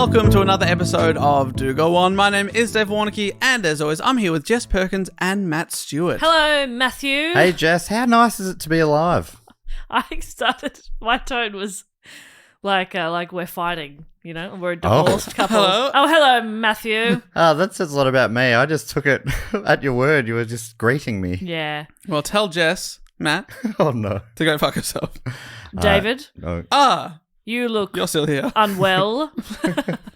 Welcome to another episode of Do Go On. My name is Dave Warnicky, and as always, I'm here with Jess Perkins and Matt Stewart. Hello, Matthew. Hey, Jess. How nice is it to be alive? I started. My tone was like we're fighting. You know, we're a divorced couple. Hello. Oh, hello, Matthew. That says a lot about me. I just took it at your word. You were just greeting me. Yeah, Well, tell Jess, Matt, Oh, no. to go fuck herself. David, No. you look You're still here. unwell.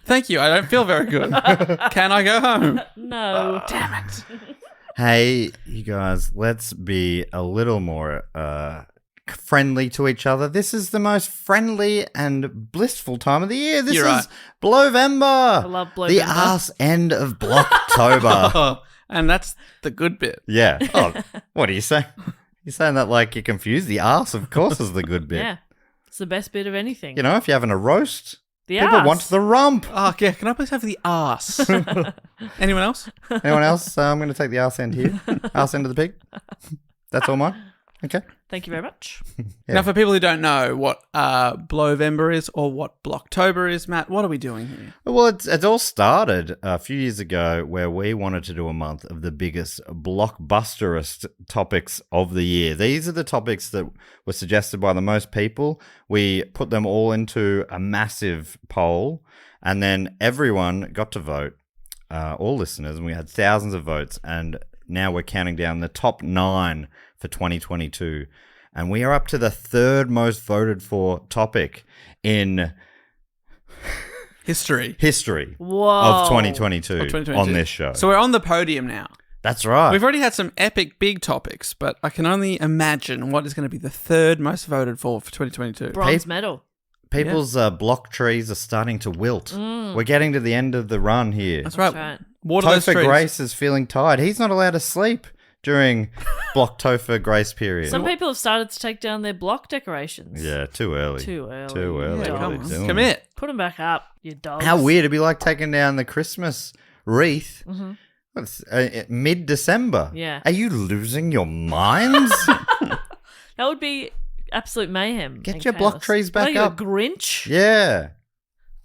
Thank you. I don't feel very good. Can I go home? No, Damn it. Hey, you guys, let's be a little more friendly to each other. This is the most friendly and blissful time of the year. This You're is right. Blowvember. I love The Blowvember. arse end of Blocktober. Oh, and that's the good bit. Yeah. Oh, what do you say? You're saying that like you're confused? The arse, of course, is the good bit. yeah, it's the best bit of anything. You know, if you're having a roast, the people arse. want the rump. Oh, yeah. Can I please have the arse? Anyone else? Anyone else? I'm going to take the arse end here. Arse end of the pig. That's all mine. Okay. Thank you very much. Yeah. Now, for people who don't know what Blowvember is or what Blocktober is, Matt, what are we doing here? Well, it all started a few years ago where we wanted to do a month of the biggest blockbusterist topics of the year. These are the topics that were suggested by the most people. We put them all into a massive poll, and then everyone got to vote, all listeners, and we had thousands of votes, and now we're counting down the top 9 for 2022. And we are up to the third most voted for topic in History. Whoa. of 2022, Of 2022. on this show. So we're on the podium now. That's right. We've already had some epic big topics, but I can only imagine what is going to be the third most voted for 2022. Bronze medal. People's block trees are starting to wilt. We're getting to the end of the run here. That's right. That's right. Water those Topher trees. Grace is feeling tired. He's not allowed to sleep during Block Topher Grace period. Some people have started to take down their block decorations. Yeah, too early. Too early. Too early. Yeah, What come are they on. doing? Commit. Put them back up, you dogs. How weird. It'd be like taking down the Christmas wreath. It's, mid-December. Yeah. Are you losing your minds? That would be absolute mayhem. Get and your block chaos. trees back What are you, up. a Grinch? Yeah.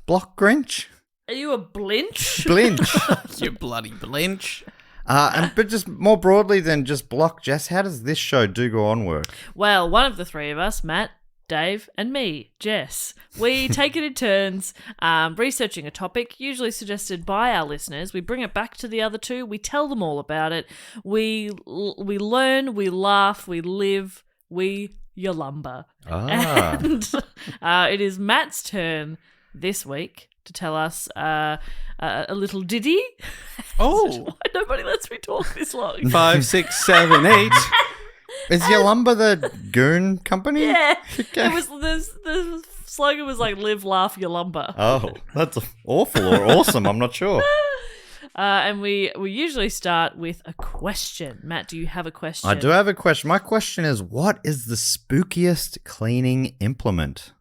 Block Grinch? Are you a Blinch? Blinch. You bloody blinch. But just more broadly than just block, Jess, how does this show Do Go On work? Well, one of the three of us, Matt, Dave, and me, Jess, we take it in turns researching a topic, usually suggested by our listeners. We bring it back to the other two. We tell them all about it. We learn, we laugh, we live, we yolumba. Ah. And it is Matt's turn this week to tell us a little ditty. Oh. Why nobody lets me talk this long? 5, 6, 7, 8. Is Yolumba the goon company? Yeah, Okay. it was the slogan was like "Live, laugh, yolumba," Oh, that's awful or awesome. I'm not sure. and we usually start with a question. Matt, do you have a question? I do have a question. My question is, what is the spookiest cleaning implement?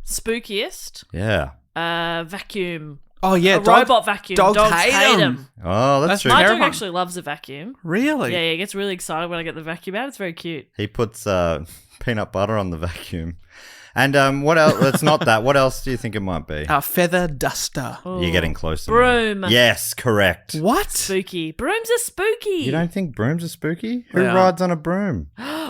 Spookiest Yeah. vacuum. Oh, yeah. A robot vacuum. dogs Dogs hate hate 'em. them. Oh, that's That's true. My dog Terrifying. actually loves a vacuum. Really? Yeah, he gets really excited when I get the vacuum out. It's very cute. He puts peanut butter on the vacuum. And what else? It's not that. What else do you think it might be? A feather duster. You're getting closer. Broom. Yes, correct. What? Spooky. Brooms are spooky. You don't think brooms are spooky? Who They are. rides on a broom?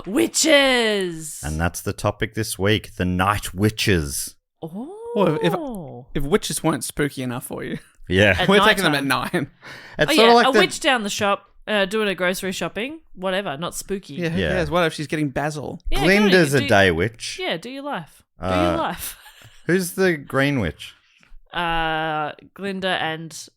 Witches. And that's the topic this week, the night witches. Oh. Well, if witches weren't spooky enough for you, Yeah. At we're taking them at nighttime. 9. It's Oh sort yeah, of like a the... witch down the shop doing a grocery shopping. Whatever, not spooky. Yeah, who Yeah. cares? What if she's getting basil? Yeah, go on, Glinda's do- a day witch. Yeah, do your life. Do your life. Who's the green witch? Glinda and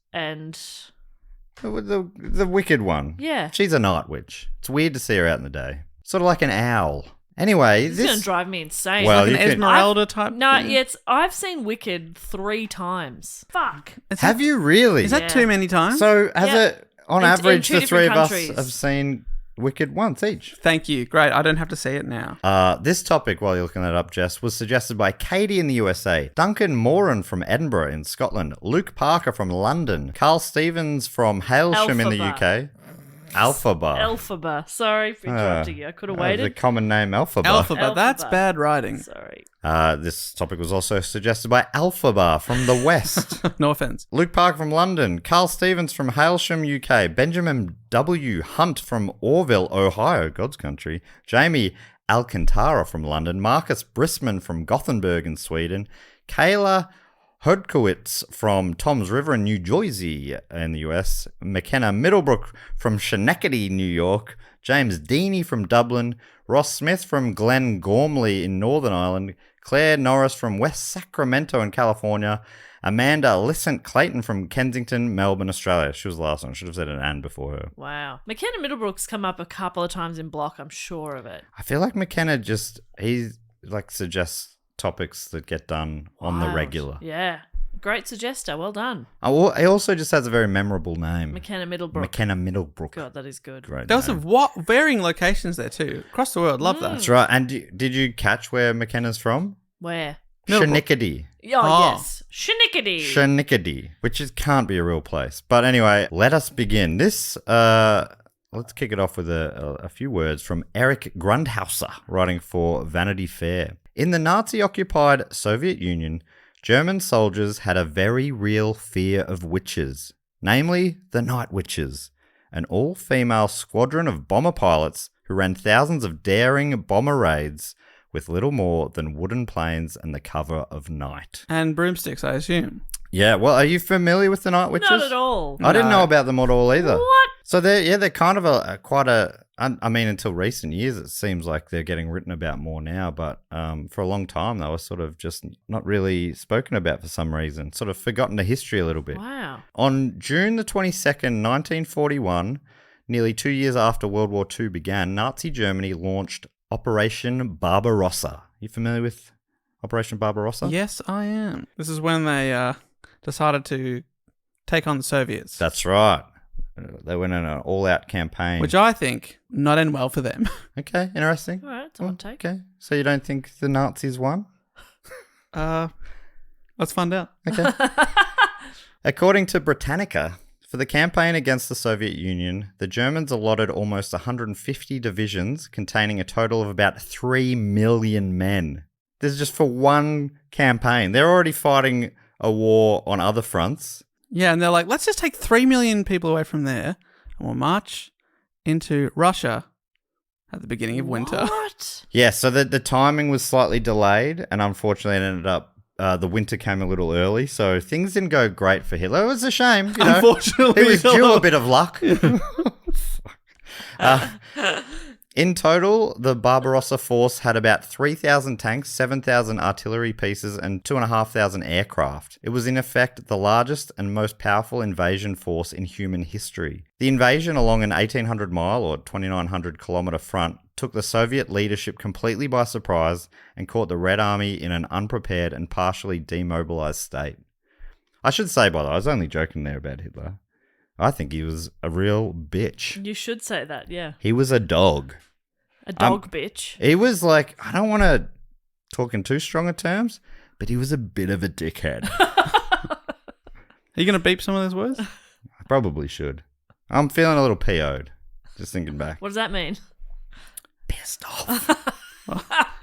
The wicked one. yeah. She's a night witch. It's weird to see her out in the day. Sort of like an owl. Anyway, This is gonna drive me insane. Well, Like an you can- Esmeralda type? No, thing? yeah, I've seen Wicked 3 times. Fuck. Have you really? Is that Yeah. too many times? So, has Yeah. it, on In average, two the three of different us countries. have seen Wicked once each? Thank you. Great. I don't have to see it now. This topic, while you're looking that up, Jess, was suggested by Katie in the USA, Duncan Moran from Edinburgh in Scotland, Luke Parker from London, Carl Stevens from Hailsham in the Alphabet. UK. Alphaba. Elphaba. Sorry for interrupting you. I could have The waited. common name Alphaba. Alphabet. That's Alphabet. bad writing. Sorry. This topic was also suggested by Alphaba from the West. No offense. Luke Park from London, Carl Stevens from Hailsham, UK, Benjamin W. Hunt from Orville, Ohio, God's country, Jamie Alcantara from London, Marcus Brisman from Gothenburg in Sweden, Kayla Hodkowitz from Toms River in New Jersey in the US, McKenna Middlebrook from Schenectady, New York, James Deaney from Dublin, Ross Smith from Glen Gormley in Northern Ireland, Claire Norris from West Sacramento in California, Amanda Lissant Clayton from Kensington, Melbourne, Australia. She was the last one. I should have said an Anne before her. Wow. McKenna Middlebrook's come up a couple of times in block, I'm sure of it. I feel like McKenna he suggests topics that get done on the Wild. regular. Yeah. Great suggester. Well done. He also just has a very memorable name. McKenna Middlebrook. McKenna Middlebrook. God, that is good. Great There was name. some varying locations there too. Across the world. Love that. That's right. And did you catch where McKenna's from? Where? Middlebrook. Schenectady. Oh, yes. Schenectady. Schenectady, which can't be a real place. But anyway, let us begin. Let's kick it off with a few words from Eric Grundhauser, writing for Vanity Fair. In the Nazi-occupied Soviet Union, German soldiers had a very real fear of witches, namely the Night Witches, an all-female squadron of bomber pilots who ran thousands of daring bomber raids with little more than wooden planes and the cover of night. And broomsticks, I assume. Yeah, well, are you familiar with the Night Witches? Not at all. I didn't know about them at all either. What? So they're kind of until recent years, it seems like they're getting written about more now, but for a long time, they were sort of just not really spoken about for some reason, sort of forgotten the history a little bit. Wow. On June the 22nd, 1941, nearly 2 years after World War II began, Nazi Germany launched Operation Barbarossa. You familiar with Operation Barbarossa? Yes, I am. This is when they decided to take on the Soviets. That's right. They went on an all-out campaign. Which I think not end well for them. Okay, interesting. All right, it's a hot take. Okay, so you don't think the Nazis won? Let's find out. Okay. According to Britannica, for the campaign against the Soviet Union, the Germans allotted almost 150 divisions containing a total of about 3 million men. This is just for one campaign. They're already fighting a war on other fronts. Yeah, and they're like, let's just take 3 million people away from there and we'll march into Russia at the beginning of winter. What? Yeah, so the timing was slightly delayed, and unfortunately it ended up the winter came a little early, so things didn't go great for Hitler. It was a shame. You know, Unfortunately. he was due a bit of luck. In total, the Barbarossa force had about 3,000 tanks, 7,000 artillery pieces, and 2,500 aircraft. It was in effect the largest and most powerful invasion force in human history. The invasion along an 1,800-mile or 2,900-kilometre front took the Soviet leadership completely by surprise and caught the Red Army in an unprepared and partially demobilised state. I should say, by the way, I was only joking there about Hitler. I think he was a real bitch. You should say that, yeah. He was a dog. A dog bitch. He was like, I don't want to talk in too strong a terms, but he was a bit of a dickhead. Are you going to beep some of those words? I probably should. I'm feeling a little PO'd, just thinking back. What does that mean? Pissed off.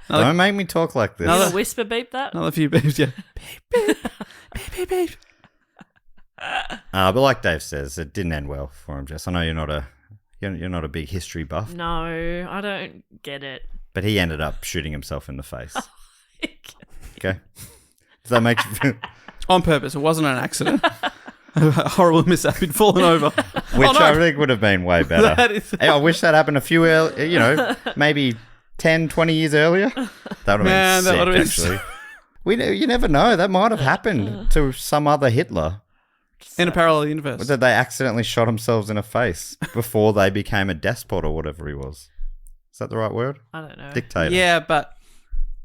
Don't make me talk like this. You gonna whisper beep that? Another few beeps, yeah. Beep, beep, beep, beep, beep. But like Dave says, it didn't end well for him, Jess. I know you're not a big history buff, No, I don't get it. but he ended up shooting himself in the face. Okay? Does that make you feel... On purpose. It wasn't an accident. A horrible mishap. He'd fallen over. Which Oh, no. I think would have been way better. That is- Hey, I wish that happened a few, maybe 10, 20 years earlier. That would have Man, been that sick, would have been actually. You never know. That might have happened to some other Hitler. In a parallel universe. That they accidentally shot themselves in the face before they became a despot or whatever he was. Is that the right word? I don't know. Dictator. Yeah, but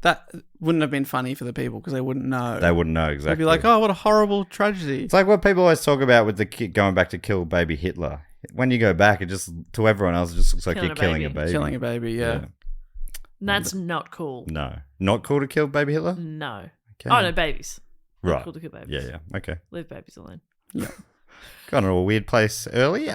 that wouldn't have been funny for the people because they wouldn't know. They wouldn't know They'd exactly. be like, oh, what a horrible tragedy. It's like what people always talk about with the kid going back to kill baby Hitler. When you go back, it just, to everyone else, it just looks like Killing you're a killing a baby. baby. Killing a baby, yeah. And that's not cool. No. Not cool to kill baby Hitler? No. Okay. Oh, no, babies. Not Right. cool to kill babies. Yeah. Okay. Leave babies alone. Got into a weird place early.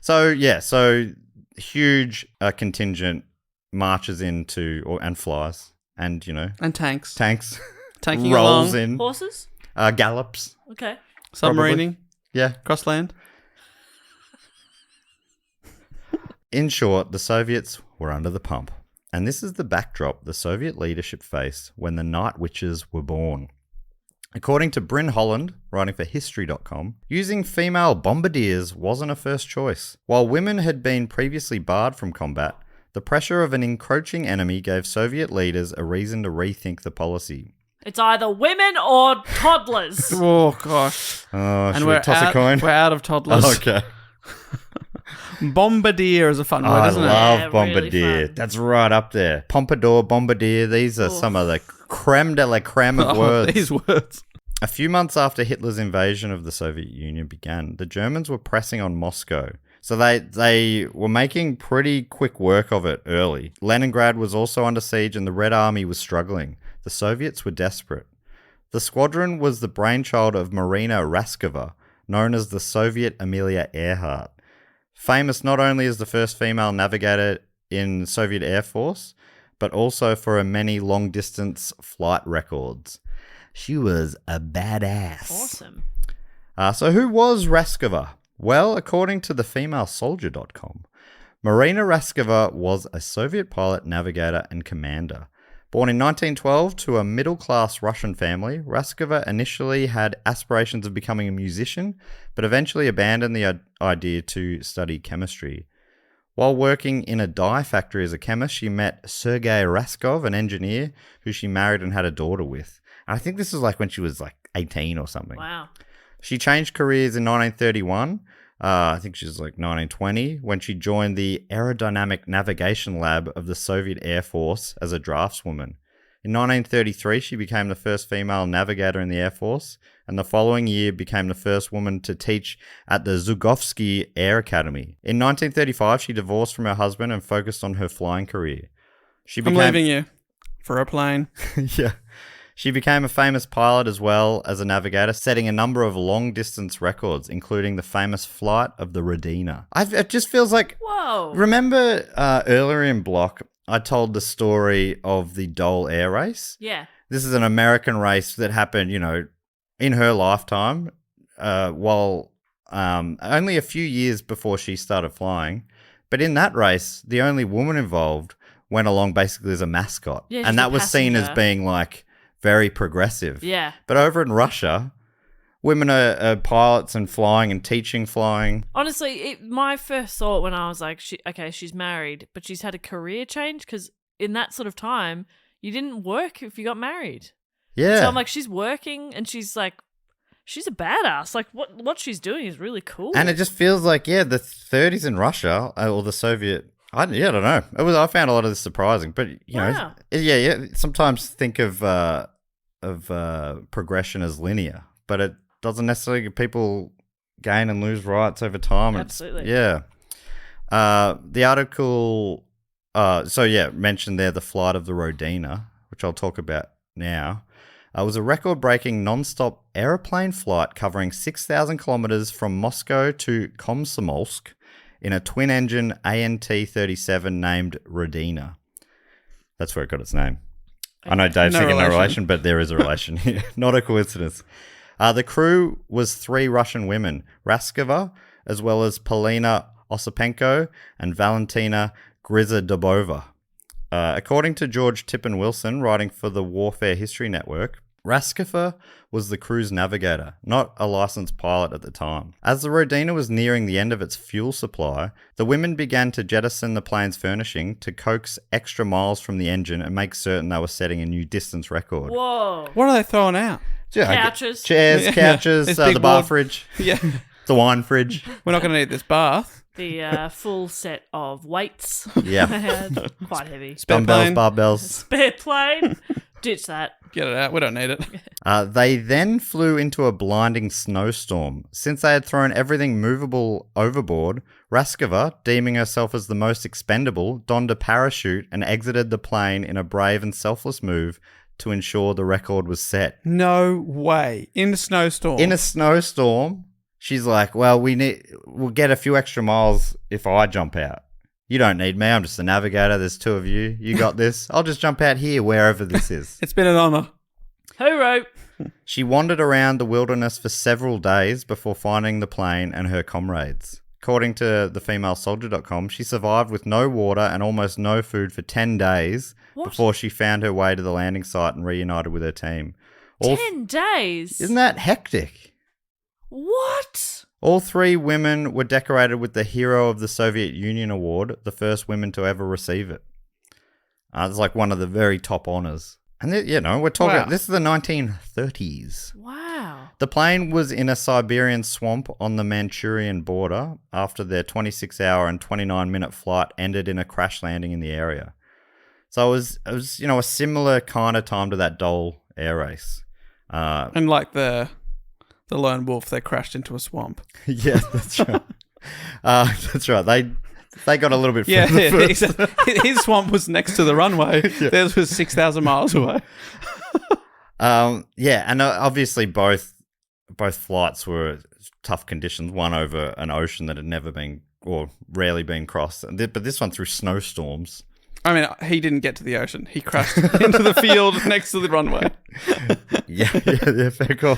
So huge contingent marches into and flies and And tanks. tanks Tanking rolls along. in Horses? gallops. Okay. Submarining. Yeah. Cross land. In short, the Soviets were under the pump. And this is the backdrop the Soviet leadership faced when the Night Witches were born. According to Bryn Holland, writing for History.com, using female bombardiers wasn't a first choice. While women had been previously barred from combat, the pressure of an encroaching enemy gave Soviet leaders a reason to rethink the policy. It's either women or toddlers. Oh, gosh. Oh, should And we toss a coin? We're out of toddlers. Okay. Bombardier is a fun word, I isn't it? love Yeah, Bombardier. really fun. That's right up there. Pompadour, Bombardier, these are some of the creme de la creme of words. These words. A few months after Hitler's invasion of the Soviet Union began, the Germans were pressing on Moscow. So they were making pretty quick work of it early. Leningrad was also under siege and the Red Army was struggling. The Soviets were desperate. The squadron was the brainchild of Marina Raskova, known as the Soviet Amelia Earhart. Famous not only as the first female navigator in Soviet Air Force, but also for her many long-distance flight records. She was a badass. Awesome. So who was Raskova? Well, according to thefemalesoldier.com, Marina Raskova was a Soviet pilot, navigator, and commander. Born in 1912 to a middle-class Russian family, Raskova initially had aspirations of becoming a musician, but eventually abandoned the idea to study chemistry. While working in a dye factory as a chemist, she met Sergei Raskov, an engineer, who she married and had a daughter with. And I think this was like when she was like 18 or something. Wow. She changed careers in 1931. I think she was like 1920 when she joined the Aerodynamic Navigation Lab of the Soviet Air Force as a draftswoman. In 1933, she became the first female navigator in the Air Force, and the following year became the first woman to teach at the Zhukovsky Air Academy. In 1935, she divorced from her husband and focused on her flying career. I'm leaving you for a plane. Yeah. She became a famous pilot as well as a navigator, setting a number of long-distance records, including the famous flight of the Rodina. It just feels like... Whoa. Remember earlier in Block, I told the story of the Dole Air Race? Yeah. This is an American race that happened, in her lifetime, while only a few years before she started flying. But in that race, the only woman involved went along basically as a mascot. Yeah, she's and that a was seen as passenger. being like... very progressive. Yeah. But over in Russia, women are pilots and flying and teaching flying. Honestly, my first thought when I was like, she's married, but she's had a career change because in that sort of time, you didn't work if you got married. Yeah. So I'm like, she's working and she's a badass. Like what she's doing is really cool. And it just feels like, the 30s in Russia or the Soviet... I don't know. I found a lot of this surprising, but Wow. Sometimes think of progression as linear, but it doesn't necessarily give people gain and lose rights over time. Absolutely. The article, mentioned there the flight of the Rodina, which I'll talk about now. Was a record-breaking non-stop aeroplane flight covering 6,000 kilometers from Moscow to Komsomolsk in a twin-engine ANT-37 named Rodina. That's where it got its name. I know Dave's thinking no relation, but there is a relation here. Not a coincidence. The crew was 3 Russian women, Raskova, as well as Polina Osipenko and Valentina Grizadobova. According to George Tippin Wilson, writing for the Warfare History Network, Raskova was the crew's navigator, not a licensed pilot at the time. As the Rodina was nearing the end of its fuel supply, the women began to jettison the plane's furnishing to coax extra miles from the engine and make certain they were setting a new distance record. Whoa. What are they throwing out? Couches. Chairs, couches, This the big bar board. fridge, Yeah. the wine fridge. We're not going to need this bath. The full set of weights. Yeah. They had. Quite heavy. Spare Dumbbells, plane. barbells. Spare plane. Ditch that. Get it out. We don't need it. They then flew into a blinding snowstorm. Since they had thrown everything movable overboard, Raskova, deeming herself as the most expendable, donned a parachute and exited the plane in a brave and selfless move to ensure the record was set. No way. In a snowstorm. In a snowstorm, she's like, well, we'll get a few extra miles if I jump out. You don't need me. I'm just the navigator. There's two of you. You got this. I'll just jump out here, wherever this is. It's been an honour. Hooroo! She wandered around the wilderness for several days before finding the plane and her comrades. According to the femalesoldier.com, she survived with no water and almost no food for 10 days before she found her way to the landing site and reunited with her team. 10 days? Isn't that hectic? What? All three women were decorated with the Hero of the Soviet Union Award, the first women to ever receive it. It's like one of the very top honours. And, we're talking, This is the 1930s. Wow. The plane was in a Siberian swamp on the Manchurian border after their 26-hour and 29-minute flight ended in a crash landing in the area. So it was a similar kind of time to that Dole air race. And like the lone wolf, they crashed into a swamp. Yeah, that's right. That's right. They got a little bit further first. His swamp was next to the runway. Yeah. Theirs was 6,000 miles away. And obviously both flights were tough conditions. One over an ocean that had never been or rarely been crossed, but this one through snowstorms. I mean, he didn't get to the ocean. He crashed into the field next to the runway. Yeah, fair call.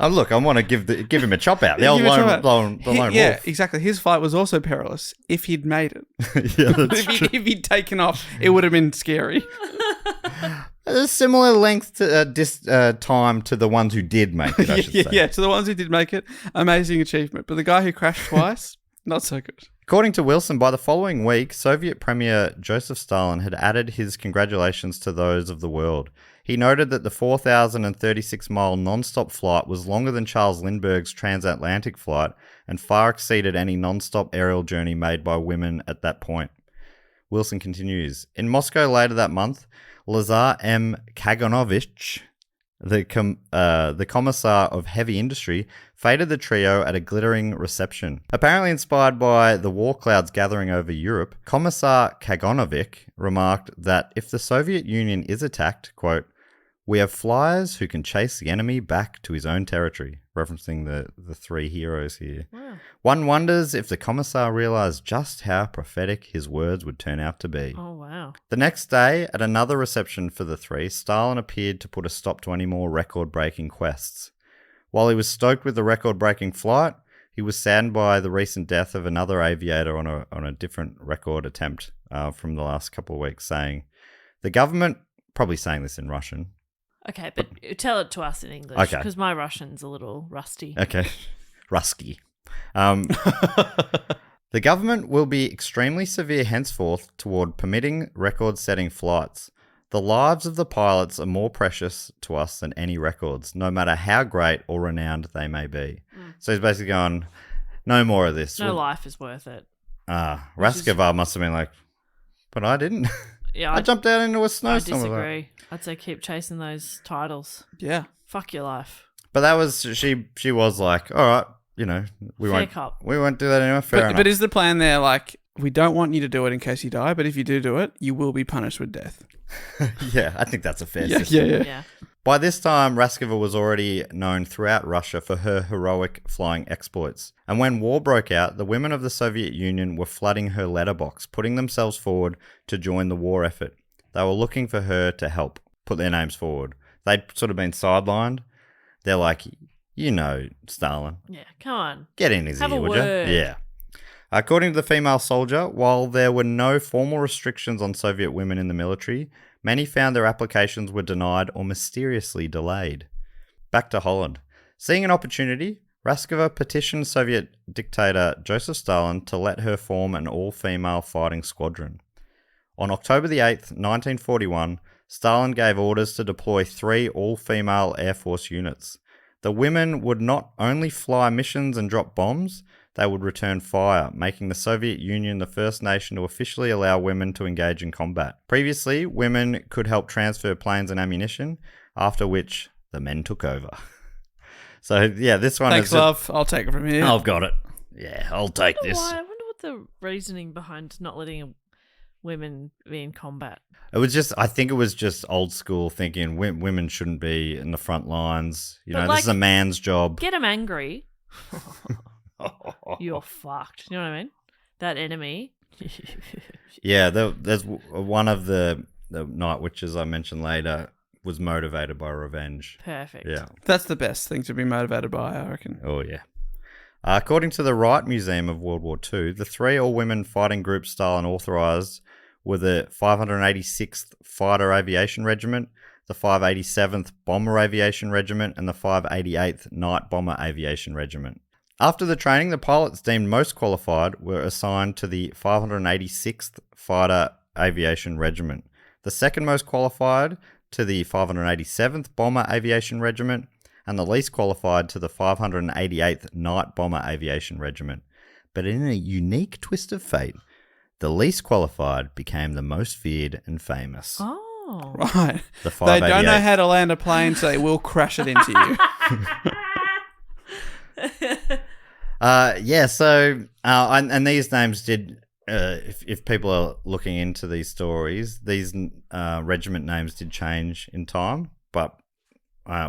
Look, I want to give him a chop out. The old lone wolf. Yeah, exactly. His flight was also perilous if he'd made it. Yeah, that's true. If he'd taken off, it would have been scary. A similar length to time to the ones who did make it, I should say. Yeah, to the ones who did make it, amazing achievement. But the guy who crashed twice, not so good. According to Wilson, by the following week, Soviet Premier Joseph Stalin had added his congratulations to those of the world. He noted that the 4,036-mile non-stop flight was longer than Charles Lindbergh's transatlantic flight and far exceeded any non-stop aerial journey made by women at that point. Wilson continues, in Moscow later that month, Lazar M. Kaganovich, the commissar of heavy industry, feted the trio at a glittering reception. Apparently inspired by the war clouds gathering over Europe, Commissar Kaganovich remarked that if the Soviet Union is attacked, quote, we have flyers who can chase the enemy back to his own territory, referencing the three heroes here. Wow. One wonders if the commissar realized just how prophetic his words would turn out to be. Oh, wow. The next day, at another reception for the three, Stalin appeared to put a stop to any more record-breaking quests. While he was stoked with the record-breaking flight, he was saddened by the recent death of another aviator on a different record attempt from the last couple of weeks, saying, the government, probably saying this in Russian. Okay, but tell it to us in English, Okay. Because my Russian's a little rusty. Okay, Rusky. The government will be extremely severe henceforth toward permitting record-setting flights. The lives of the pilots are more precious to us than any records, no matter how great or renowned they may be. So he's basically going, no more of this. No life is worth it. Raskova must have been like, but I didn't. Yeah, I jumped out into a I snowstorm. disagree. I'd say keep chasing those titles. Yeah. Fuck your life. But that was, she was like, all right, we Fair won't cop. We won't do that anymore. Fair enough. But is the plan there like, we don't want you to do it in case you die, but if you do it, you will be punished with death? Yeah, I think that's a fair system. Yeah. By this time, Raskova was already known throughout Russia for her heroic flying exploits. And when war broke out, the women of the Soviet Union were flooding her letterbox, putting themselves forward to join the war effort. They were looking for her to help put their names forward. They'd sort of been sidelined. They're like, Stalin. Yeah, come on. Get in his Have ear, a would word. you? Yeah. According to the female soldier, while there were no formal restrictions on Soviet women in the military, many found their applications were denied or mysteriously delayed. Back to Holland. Seeing an opportunity, Raskova petitioned Soviet dictator Joseph Stalin to let her form an all-female fighting squadron. On October the 8th, 1941, Stalin gave orders to deploy 3 all-female Air Force units. The women would not only fly missions and drop bombs, they would return fire, making the Soviet Union the first nation to officially allow women to engage in combat. Previously, women could help transfer planes and ammunition, after which the men took over. So, yeah, this one Thanks, is... love. I'll take it from here. I've got it. Yeah, I'll take this. Why? I wonder what the reasoning behind not letting women be in combat. I think it was just old school thinking women shouldn't be in the front lines. But this is a man's job. Get them angry. You're fucked. You know what I mean? That enemy. Yeah, there's one of the night witches I mentioned later was motivated by revenge. Perfect. Yeah. That's the best thing to be motivated by, I reckon. Oh, yeah. According to the Wright Museum of World War II, the 3 all-women fighting group style and authorised were the 586th Fighter Aviation Regiment, the 587th Bomber Aviation Regiment, and the 588th Night Bomber Aviation Regiment. After the training, the pilots deemed most qualified were assigned to the 586th Fighter Aviation Regiment, the second most qualified to the 587th Bomber Aviation Regiment, and the least qualified to the 588th Night Bomber Aviation Regiment. But in a unique twist of fate, the least qualified became the most feared and famous. Oh. Right. The They don't know 588th. how to land a plane, so they will crash it into you. And these names did, if people are looking into these stories, these regiment names did change in time, but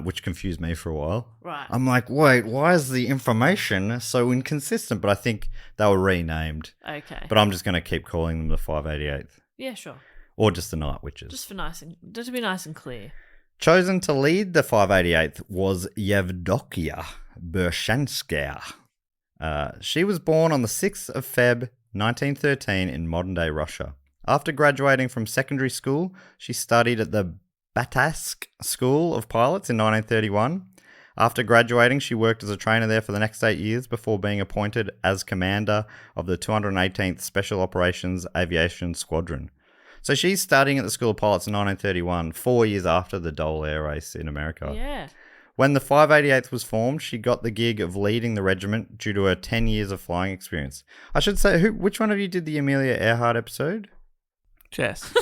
which confused me for a while. Right. I'm like, wait, why is the information so inconsistent? But I think they were renamed. Okay. But I'm just going to keep calling them the 588th. Yeah, sure. Or just the Night Witches. Just to be nice and clear. Chosen to lead the 588th was Yevdokia Bershanskaya. She was born on the 6th of Feb 1913 in modern-day Russia. After graduating from secondary school, she studied at the Batask School of Pilots in 1931. After graduating, she worked as a trainer there for the next 8 years before being appointed as commander of the 218th Special Operations Aviation Squadron. So she's studying at the School of Pilots in 1931, 4 years after the Dole Air Race in America. Yeah. When the 588th was formed, she got the gig of leading the regiment due to her 10 years of flying experience. I should say, which one of you did the Amelia Earhart episode? Jess.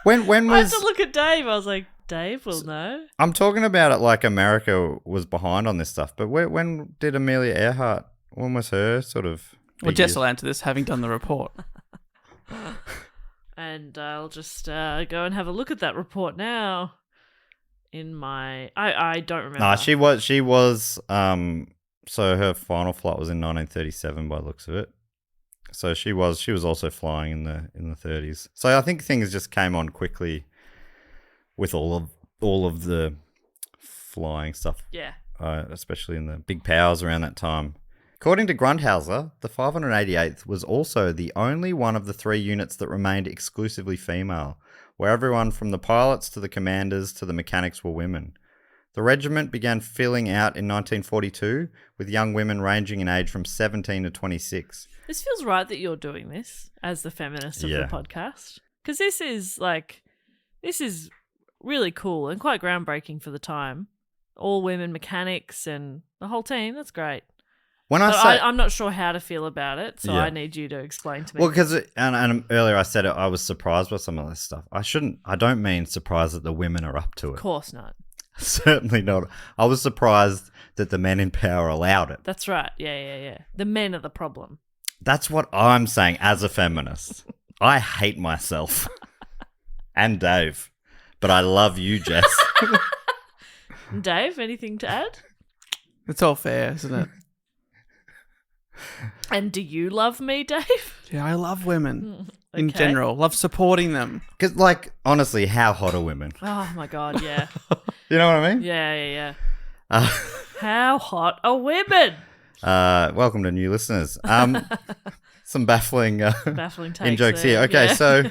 When I had was... to look at Dave. I was like, Dave will know. I'm talking about it like America was behind on this stuff, but when did Amelia Earhart, when was her sort of... Well, big Jess years? will answer this, having done the report. And I'll just go and have a look at that report now. In my... I don't remember. No, she was, so her final flight was in 1937 by the looks of it. So she was also flying in the 30s. So I think things just came on quickly with all of the flying stuff, Yeah. especially in the big powers around that time. According to Grundhauser, the 588th was also the only one of the 3 units that remained exclusively female, where everyone from the pilots to the commanders to the mechanics were women. The regiment began filling out in 1942, with young women ranging in age from 17 to 26. This feels right that you're doing this as the feminist of the podcast. Because this is really cool and quite groundbreaking for the time. All women mechanics and the whole team. That's great. When But I say... I'm not sure how to feel about it, so Yeah. I need you to explain to me. Well, because and earlier I said I was surprised by some of this stuff. I don't mean surprised that the women are up to Of it. course not. Certainly not. I was surprised that the men in power allowed it. That's right. Yeah. The men are the problem. That's what I'm saying as a feminist. I hate myself and Dave, but I love you, Jess. Dave, anything to add? It's all fair, isn't it? And do you love me, Dave? Yeah, I love women in Okay. general. Love supporting them. Because, like, honestly, how hot are women? Oh my god, yeah. You know what I mean? Yeah. Uh, How hot are women? welcome to new listeners. Some baffling Baffling takes in jokes there, here. Okay, yeah.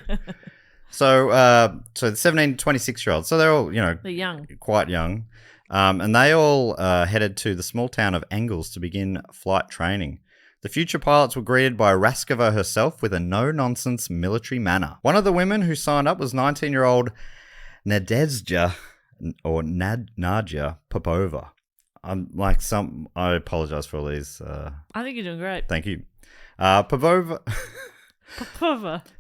so the 17 to 26-year-olds. So they're all, They're young. quite young. And they all headed to the small town of Engels to begin flight training. The future pilots were greeted by Raskova herself with a no-nonsense military manner. One of the women who signed up was 19-year-old Nadezhda, or Nadia Popova. I apologize for all these. I think you're doing great. Thank you. Popova,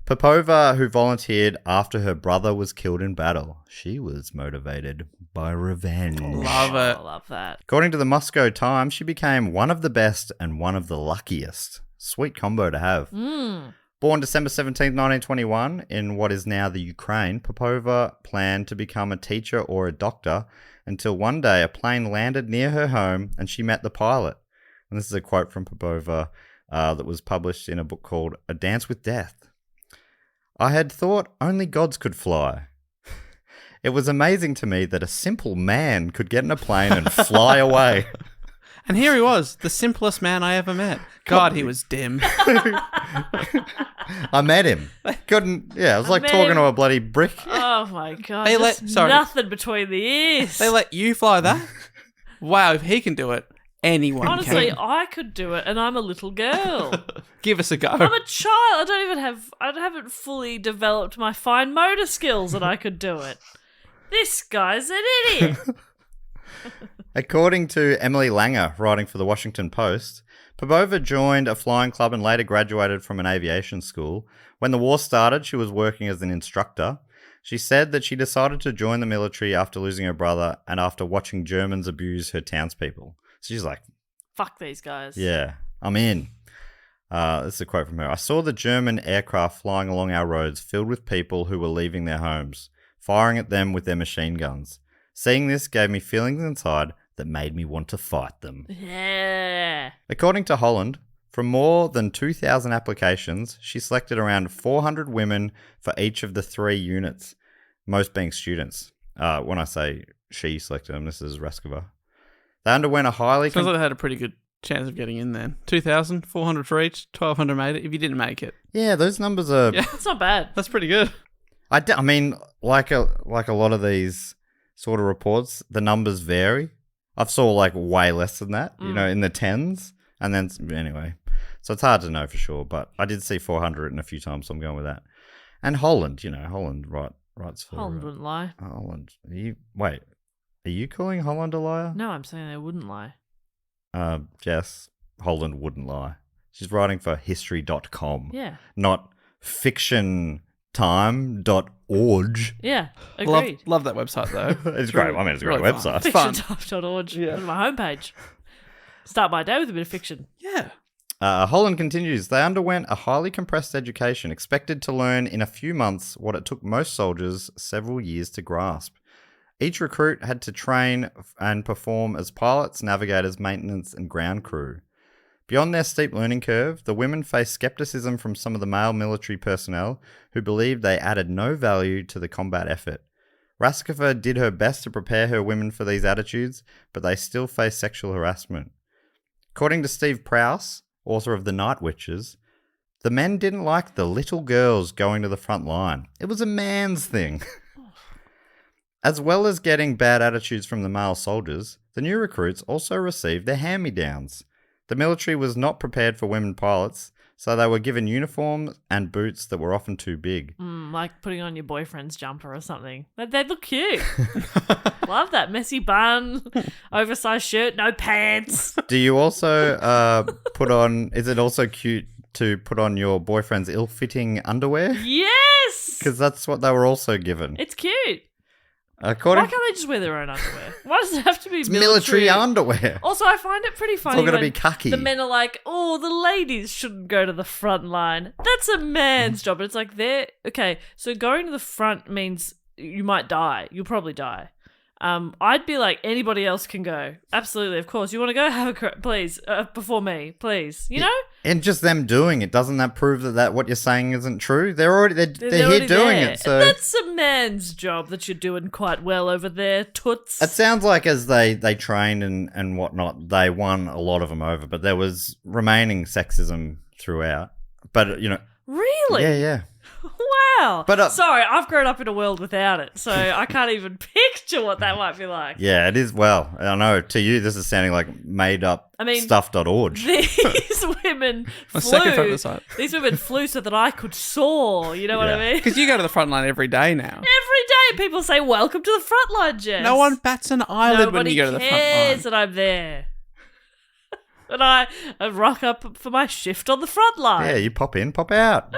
Popova. who volunteered after her brother was killed in battle. She was motivated by revenge. Love I it. love that. According to the Moscow Times, she became one of the best and one of the luckiest. Sweet combo to have. Born December 17, 1921, in what is now the Ukraine, Popova planned to become a teacher or a doctor until one day a plane landed near her home and she met the pilot. And this is a quote from Popova that was published in a book called A Dance with Death. I had thought only gods could fly. It was amazing to me that a simple man could get in a plane and fly away. And here he was, the simplest man I ever met. God, he was dim. I met him. Couldn't, it was like met talking him. to a bloody brick. Oh my god! They nothing between the ears. They let you fly that? Wow, if he can do it, anyone Honestly, can. I could do it, and I'm a little girl. Give us a go. I'm a child. I haven't fully developed my fine motor skills that I could do it. This guy's an idiot. According to Emily Langer, writing for the Washington Post, Popova joined a flying club and later graduated from an aviation school. When the war started, she was working as an instructor. She said that she decided to join the military after losing her brother and after watching Germans abuse her townspeople. So she's like, Fuck these guys. yeah, I'm in. This is a quote from her. I saw the German aircraft flying along our roads filled with people who were leaving their homes, firing at them with their machine guns. Seeing this gave me feelings inside that made me want to fight them. Yeah. According to Holland, from more than 2,000 applications, she selected around 400 women for each of the 3 units, most being students. When I say she selected them, this is Raskova. They underwent a highly... Sounds like they had a pretty good chance of getting in then. 2,000, 400 for each, 1,200 made it. If you didn't make it. Yeah, those numbers are... Yeah. That's not bad. That's pretty good. I mean, like a lot of these sort of reports, the numbers vary. I've saw like way less than that, in the tens. And then, anyway. So it's hard to know for sure, but I did see 400 in a few times, so I'm going with that. And Holland, Holland writes for... Holland wouldn't lie. Holland. Are you calling Holland a liar? No, I'm saying they wouldn't lie. Jess, Holland wouldn't lie. She's writing for history.com. Yeah. Not fictiontime.org. Yeah. Agreed. Love that website though. It's great. I mean, it's a great really website. It's fun. Fictiontime.org. Yeah. On my homepage. Start my day with a bit of fiction. Yeah. Holland continues, they underwent a highly compressed education, expected to learn in a few months what it took most soldiers several years to grasp. Each recruit had to train and perform as pilots, navigators, maintenance, and ground crew. Beyond their steep learning curve, the women faced skepticism from some of the male military personnel who believed they added no value to the combat effort. Raskova did her best to prepare her women for these attitudes, but they still faced sexual harassment. According to Steve Prowse, author of The Night Witches, the men didn't like the little girls going to the front line. It was a man's thing. As well as getting bad attitudes from the male soldiers, the new recruits also received their hand-me-downs. The military was not prepared for women pilots, so they were given uniforms and boots that were often too big. Like putting on your boyfriend's jumper or something. They'd look cute. Love that. Messy bun, oversized shirt, no pants. Do you also put on... Is it also cute to put on your boyfriend's ill-fitting underwear? Yes! Because that's what they were also given. It's cute. Why According can't they just wear their own underwear? Why does it have to be It's military underwear. Also, I find it pretty funny all gotta when be khaki. the men are like, oh, the ladies shouldn't go to the front line. That's a man's job. It's like, okay, so going to the front means you might die. You'll probably die. I'd be like, anybody else can go. Absolutely, of course. You want to go? Have a please, before me, please. You know? And just them doing it, doesn't that prove that what you're saying isn't true? They're here already doing there. it. So That's a man's job that you're doing quite well over there, toots. it sounds like as they trained and whatnot, they won a lot of them over, but there was remaining sexism throughout. But Really? yeah. Wow. But, sorry, I've grown up in a world without it, so I can't even picture what that might be like. Yeah, it is. Well, I know to you this is sounding like made up stuff.org. These women My second favourite flew. site. These women flew so that I could soar. You know what I mean? Because you go to the front line every day now. Every day people say, welcome to the front line, Jess. No one bats an eyelid when Nobody you go to the front cares line. that I'm there. And I rock up for my shift on the front line. Yeah, you pop in, pop out.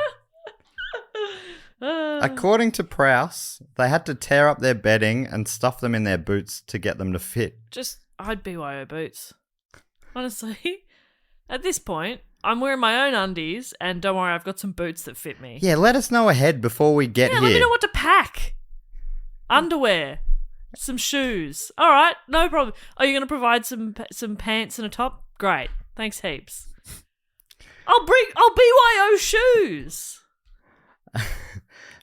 According to Prowse, they had to tear up their bedding and stuff them in their boots to get them to fit. I'd BYO boots. Honestly. At this point, I'm wearing my own undies, and don't worry, I've got some boots that fit me. Yeah, let us know ahead before we get Yeah, here. let me know what to pack. Underwear. some shoes. All right, no problem. Are you going to provide some pants and a top? Great, thanks heaps. I'll BYO shoes.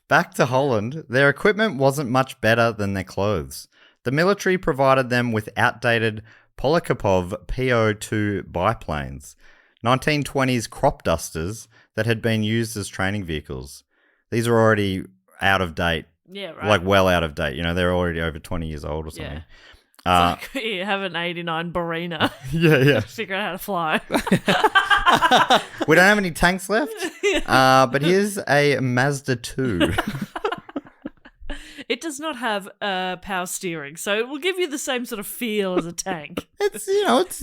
Back to Holland, their equipment wasn't much better than their clothes. The military provided them with outdated Polikarpov PO2 biplanes, 1920s crop dusters that had been used as training vehicles. These are already out of date. Yeah, right. Like well out of date. You know, they're already over 20 years old or something. Yeah. It's like you have an 89 Barina. Yeah. Figure out how to fly. We don't have any tanks left, but here's a Mazda 2. It does not have power steering, so it will give you the same sort of feel as a tank. It's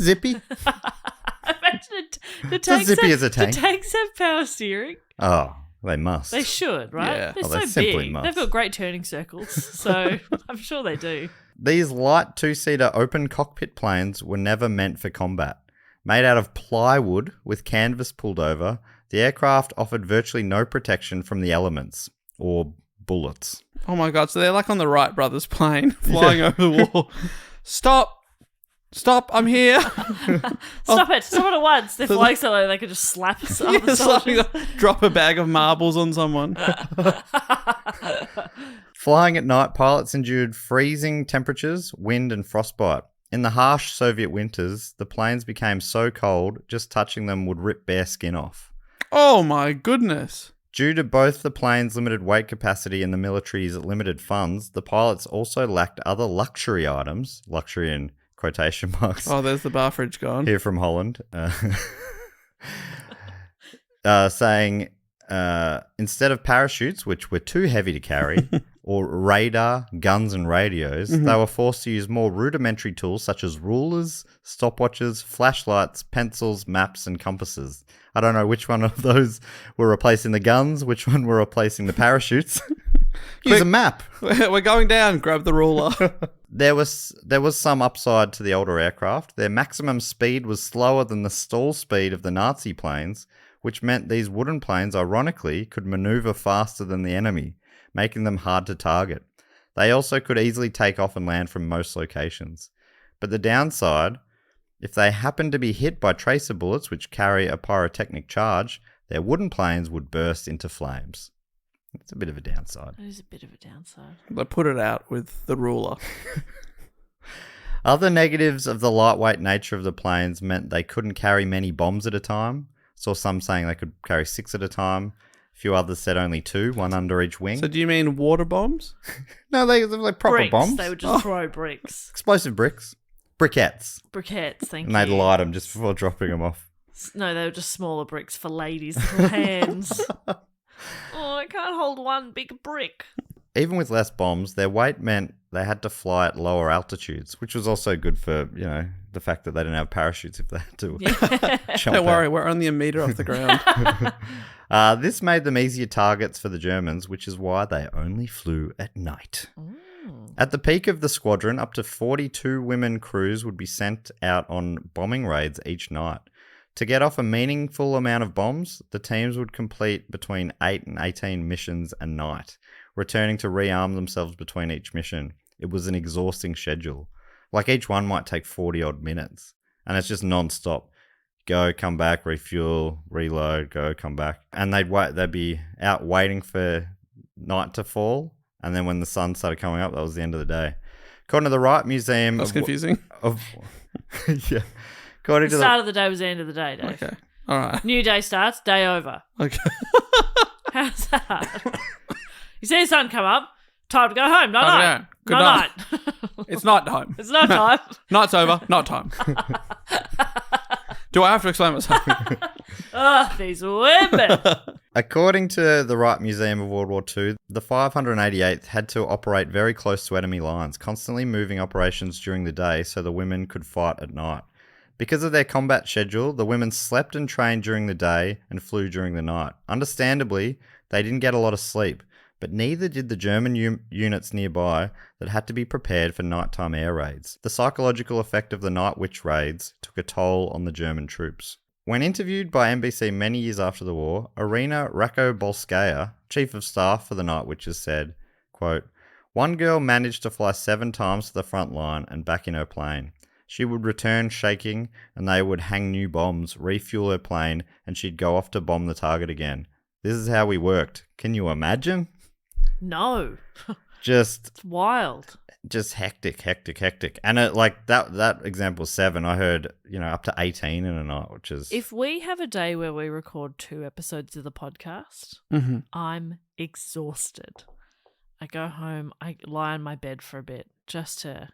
zippy. Imagine the It's as zippy as a tank. The tanks have power steering. Oh, they must. They should, right? Yeah. They're they so simply big. must. They've got great turning circles, so I'm sure they do. These light two-seater open cockpit planes were never meant for combat. Made out of plywood with canvas pulled over, the aircraft offered virtually no protection from the elements or bullets. Oh my god, so they're like on the Wright brothers plane flying over the wall. Stop, I'm here. Stop it at once. They're flying so low they could just slap us on the soldiers. Drop a bag of marbles on someone. Flying at night, pilots endured freezing temperatures, wind and frostbite. In the harsh Soviet winters, the planes became so cold, just touching them would rip bare skin off. Oh my goodness. Due to both the plane's limited weight capacity and the military's limited funds, the pilots also lacked other luxury items, luxury in quotation marks, Oh, there's the bar fridge gone. here from Holland, saying instead of parachutes, which were too heavy to carry, or radar, guns and radios, they were forced to use more rudimentary tools such as rulers, stopwatches, flashlights, pencils, maps and compasses. I don't know which one of those were replacing the guns, which one were replacing the parachutes. Use a map. We're going down. Grab the ruler. There was some upside to the older aircraft. Their maximum speed was slower than the stall speed of the Nazi planes, which meant these wooden planes, ironically, could maneuver faster than the enemy, making them hard to target. They also could easily take off and land from most locations. But the downside, if they happened to be hit by tracer bullets which carry a pyrotechnic charge, their wooden planes would burst into flames. It's a bit of a downside. That is a bit of a downside. They put it out with the ruler. Other negatives of the lightweight nature of the planes meant they couldn't carry many bombs at a time. Saw some saying they could carry 6 at a time. A few others said only 2, one under each wing. So do you mean water bombs? No, they were like proper Bricks. bombs. They would just throw bricks. Explosive bricks. Briquettes. Briquettes, thank And you. they'd light them just before dropping them off. No, they were just smaller bricks for ladies' little hands. Oh, I can't hold one big brick. Even with less bombs, their weight meant they had to fly at lower altitudes, which was also good for, the fact that they didn't have parachutes if they had to jump Don't worry, out. we're only a metre off the ground. This made them easier targets for the Germans, which is why they only flew at night. At the peak of the squadron, up to 42 women crews would be sent out on bombing raids each night. To get off a meaningful amount of bombs, the teams would complete between 8 and 18 missions a night, returning to rearm themselves between each mission. It was an exhausting schedule. Like each one might take 40 odd minutes, and it's just non-stop. Go, come back, refuel, reload, go, come back. And they'd be out waiting for night to fall, and then when the sun started coming up, that was the end of the day. According to the Wright Museum... That's confusing. Yeah. According The to start of the day was the end of the day, Dave. Okay. All right. New day starts, day over. Okay. How's that? You see the sun come up, time to go home. Night Time to night. go. Good Night night. It's night time. It's not time. Night's over. Night time. Do I have to explain myself? Oh, these women. According to the Wright Museum of World War II, the 588th had to operate very close to enemy lines, constantly moving operations during the day so the women could fight at night. Because of their combat schedule, the women slept and trained during the day and flew during the night. Understandably, they didn't get a lot of sleep, but neither did the German units nearby that had to be prepared for nighttime air raids. The psychological effect of the Night Witch raids took a toll on the German troops. When interviewed by NBC many years after the war, Irina Rakobolskaya, chief of staff for the Night Witches, said, quote, One girl managed to fly 7 times to the front line and back in her plane. She would return shaking, and they would hang new bombs, refuel her plane, and she'd go off to bomb the target again. This is how we worked. Can you imagine? No. Just It's wild. hectic. And that example 7, I heard, up to 18 in a night, which is... If we have a day where we record 2 episodes of the podcast, I'm exhausted. I go home, I lie on my bed for a bit just to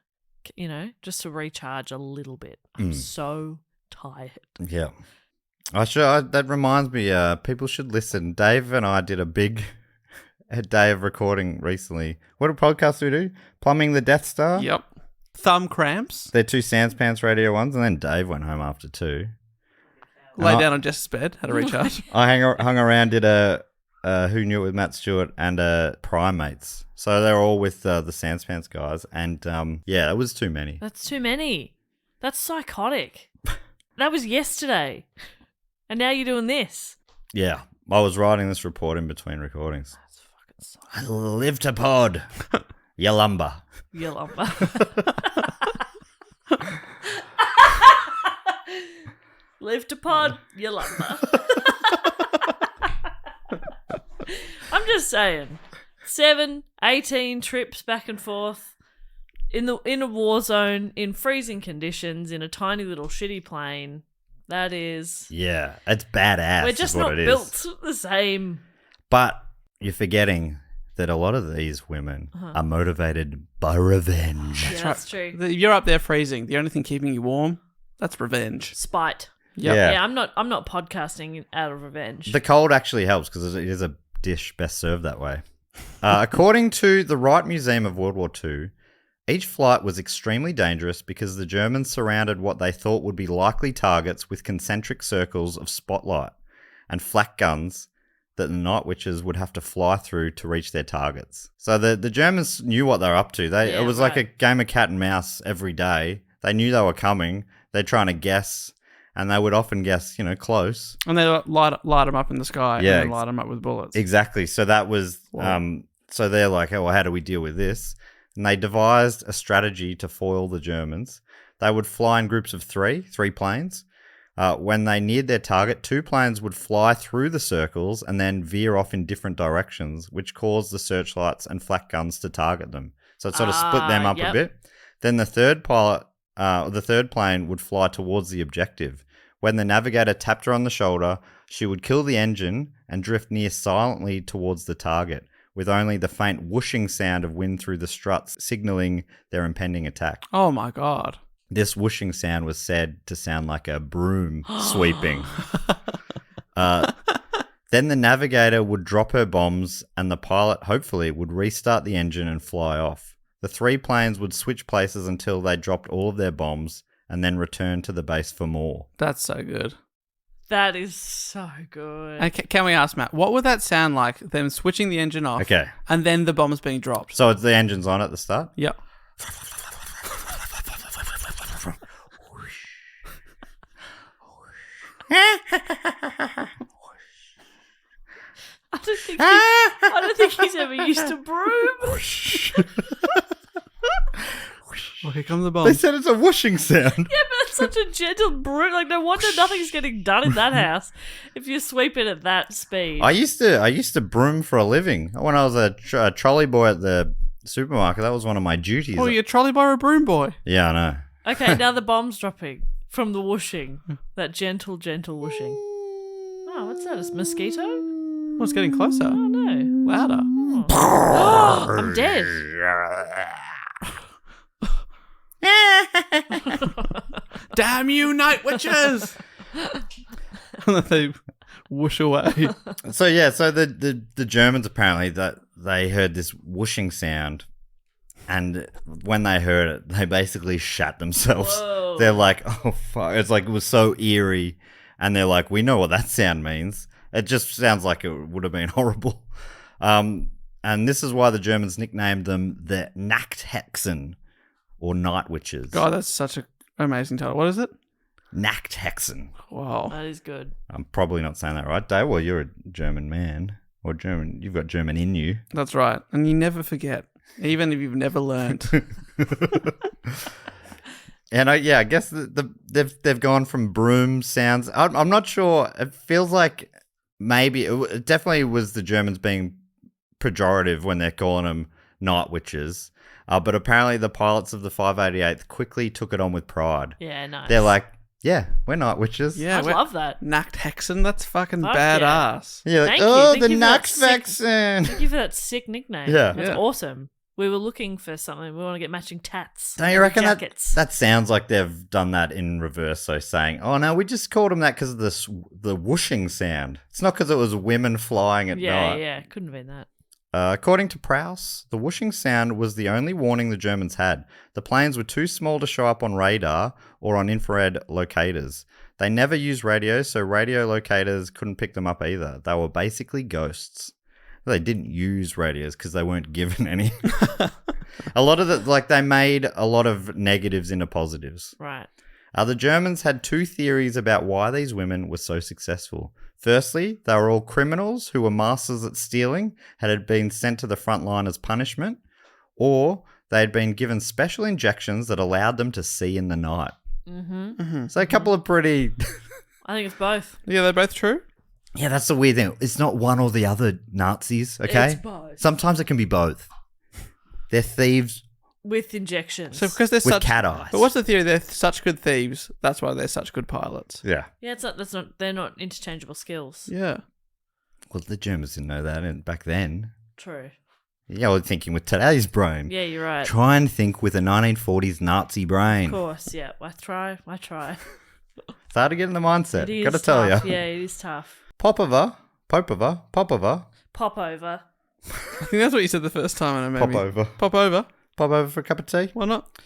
recharge a little bit. I'm so tired. Yeah. That reminds me, people should listen. Dave and I did a big day of recording recently. What podcast do we do? Plumbing the Death Star? Yep. Thumb cramps. They're 2 Sans Pants radio ones, and then Dave went home after 2. Lay down on Jess's bed, had a recharge. I hung around, did a Who Knew It with Matt Stewart and Primates. So they're all with the Sans Pants guys, and it was too many. That's too many. That's psychotic. That was yesterday. And now you're doing this. Yeah. I was writing this report in between recordings. That's fucking I live to pod. Yalumba. Yalumba. Live to pod, Yalumba. I'm just saying. 7, 18 trips back and forth in a war zone, in freezing conditions, in a tiny little shitty plane. That is... Yeah, it's badass. We're just not built the same. But you're forgetting that a lot of these women are motivated by revenge. Yeah, that's true. You're up there freezing. The only thing keeping you warm, that's revenge. Spite. Yep. Yeah. Yeah, I'm not podcasting out of revenge. The cold actually helps because it is a dish best served that way. According to the Wright Museum of World War II, each flight was extremely dangerous because the Germans surrounded what they thought would be likely targets with concentric circles of spotlight and flak guns that the night witches would have to fly through to reach their targets. So the Germans knew what they were up to. It was like a game of cat and mouse every day. They knew they were coming. They're trying to guess, and they would often guess, close. And they light them up in the sky and then light them up with bullets. Exactly. So that was... so they're like, oh, well, how do we deal with this? And they devised a strategy to foil the Germans. They would fly in groups of 3 planes. When they neared their target, 2 planes would fly through the circles and then veer off in different directions, which caused the searchlights and flak guns to target them. So it sort of split them up a bit. Then the third plane would fly towards the objective. When the navigator tapped her on the shoulder, she would kill the engine and drift near silently towards the target, with only the faint whooshing sound of wind through the struts signaling their impending attack. Oh my God. This whooshing sound was said to sound like a broom sweeping. Then the navigator would drop her bombs and the pilot, hopefully, would restart the engine and fly off. The 3 planes would switch places until they dropped all of their bombs and then return to the base for more. That's so good. That is so good. And can we ask, Matt, what would that sound like, them switching the engine off and then the bombs being dropped? So the engine's on at the start? Yep. I don't think he's ever used a broom. Well, here come the They bombs. said it's a whooshing sound. Yeah, but it's such a gentle broom. Like, no wonder nothing's getting done in that house if you sweep it at that speed. I used to broom for a living when I was a trolley boy at the supermarket. That was one of my duties. Oh, you're a trolley boy or a broom boy? Yeah, I know. Okay, now the bomb's dropping from the whooshing. That gentle, gentle whooshing. Oh, what's that? A mosquito? Oh, it's getting closer. Oh, no. Louder. Oh, I'm dead. Damn you, night witches! And then they whoosh away. So the Germans apparently that they heard this whooshing sound, and when they heard it, they basically shat themselves. Whoa. They're like, oh fuck! It's like it was so eerie, and they're like, we know what that sound means. It just sounds like it would have been horrible. And this is why the Germans nicknamed them the Nachthexen, or night witches. God, that's such an amazing title. What is it? Nachthexen. Wow. That is good. I'm probably not saying that right, Dave. Well, you're a German man, or German. You've got German in you. That's right. And you never forget. Even if you've never learned. And I guess they've gone from broom sounds. I'm not sure. It feels like maybe it definitely was the Germans being pejorative when they're calling them night witches. But apparently the pilots of the 588th quickly took it on with pride. Yeah, nice. They're like, yeah, we're night witches. Yeah, I love that. Nacht Hexen, that's fucking Fuck badass. Yeah, like, Thank you. oh, Thank the you for that Nacht sick- Vexen. Thank you for that sick nickname. Yeah. That's Yeah. awesome. We were looking for something. We want to get matching tats. Don't you reckon jackets. that sounds like they've done that in reverse? So saying, oh no, we just called them that because of the whooshing sound. It's not because it was women flying at night. Yeah. Couldn't have been that. According to Prowse, the whooshing sound was the only warning the Germans had. The planes were too small to show up on radar or on infrared locators. They never used radios, so radio locators couldn't pick them up either. They were basically ghosts. They didn't use radios because they weren't given any. A lot of they made a lot of negatives into positives. Right. The Germans had two theories about why these women were so successful. Firstly, they were all criminals who were masters at stealing, had been sent to the front line as punishment, or they had been given special injections that allowed them to see in the night. Mm-hmm. So a couple of pretty... I think it's both. Yeah, they're both true. Yeah, that's the weird thing. It's not one or the other Nazis, okay? It's both. Sometimes it can be both. They're thieves With injections. So because they're with such cat eyes. But what's the theory? They're such good thieves. That's why they're such good pilots. Yeah. Yeah, they're not interchangeable skills. Yeah. Well, the Germans didn't know that back then. True. Yeah, we're thinking with today's brain. Yeah, you're right. Try and think with a 1940s Nazi brain. Of course, yeah. I try. It's hard to get in the mindset. It is Gotta tell tough. you. Yeah, it is tough. Popova. Pop over. I think that's what you said the first time, and it made me Popover. pop over. Pop over for a cup of tea. Why not?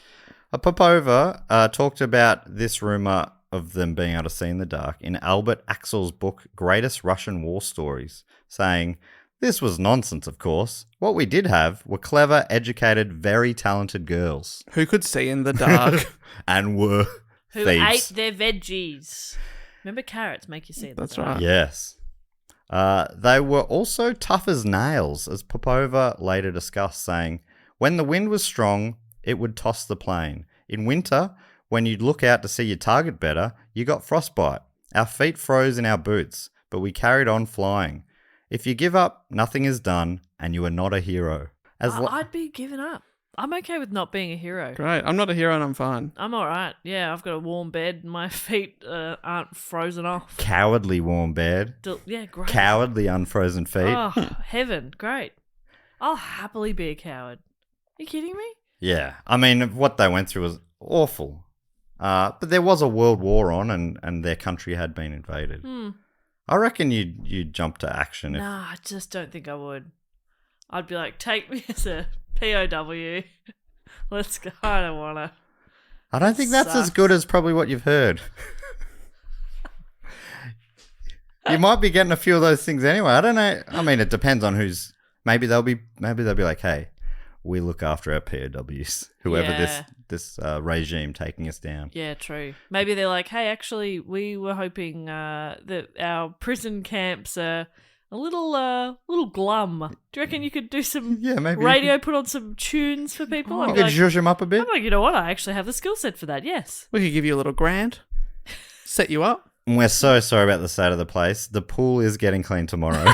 Popova talked about this rumor of them being able to see in the dark in Albert Axel's book, Greatest Russian War Stories, saying, "This was nonsense, of course. What we did have were clever, educated, very talented girls. Who could see in the dark? And were Who thieves." ate their veggies. Remember carrots make you see That's that. right. Yes. They were also tough as nails, as Popova later discussed, saying, "When the wind was strong, it would toss the plane. In winter, when you'd look out to see your target better, you got frostbite. Our feet froze in our boots, but we carried on flying. If you give up, nothing is done, and you are not a hero." I'd be giving up. I'm okay with not being a hero. Great. I'm not a hero and I'm fine. I'm all right. Yeah, I've got a warm bed. My feet aren't frozen off. Cowardly warm bed. Yeah, great. Cowardly unfrozen feet. Oh, heaven. Great. I'll happily be a coward. Are you kidding me? Yeah. I mean, what they went through was awful. But there was a world war on, and their country had been invaded. I reckon you'd jump to action. Nah, I just don't think I would. I'd be like, take me as a POW. Let's go. I don't want to. I don't think that's as good as probably what you've heard. You might be getting a few of those things anyway. I don't know. I mean, it depends on who's. Maybe they'll be like, "Hey, we look after our POWs, whoever Yeah. this regime taking us down." Yeah, true. Maybe they're like, hey, actually, we were hoping that our prison camps are a little glum. Do you reckon you could do some Maybe radio, put on some tunes for people? You I'd be could like, zhuzh them up a bit. I'm like, you know what? I actually have the skill set for that. Yes. We could give you a little grand, set you up. And we're so sorry about the state of the place. The pool is getting clean tomorrow.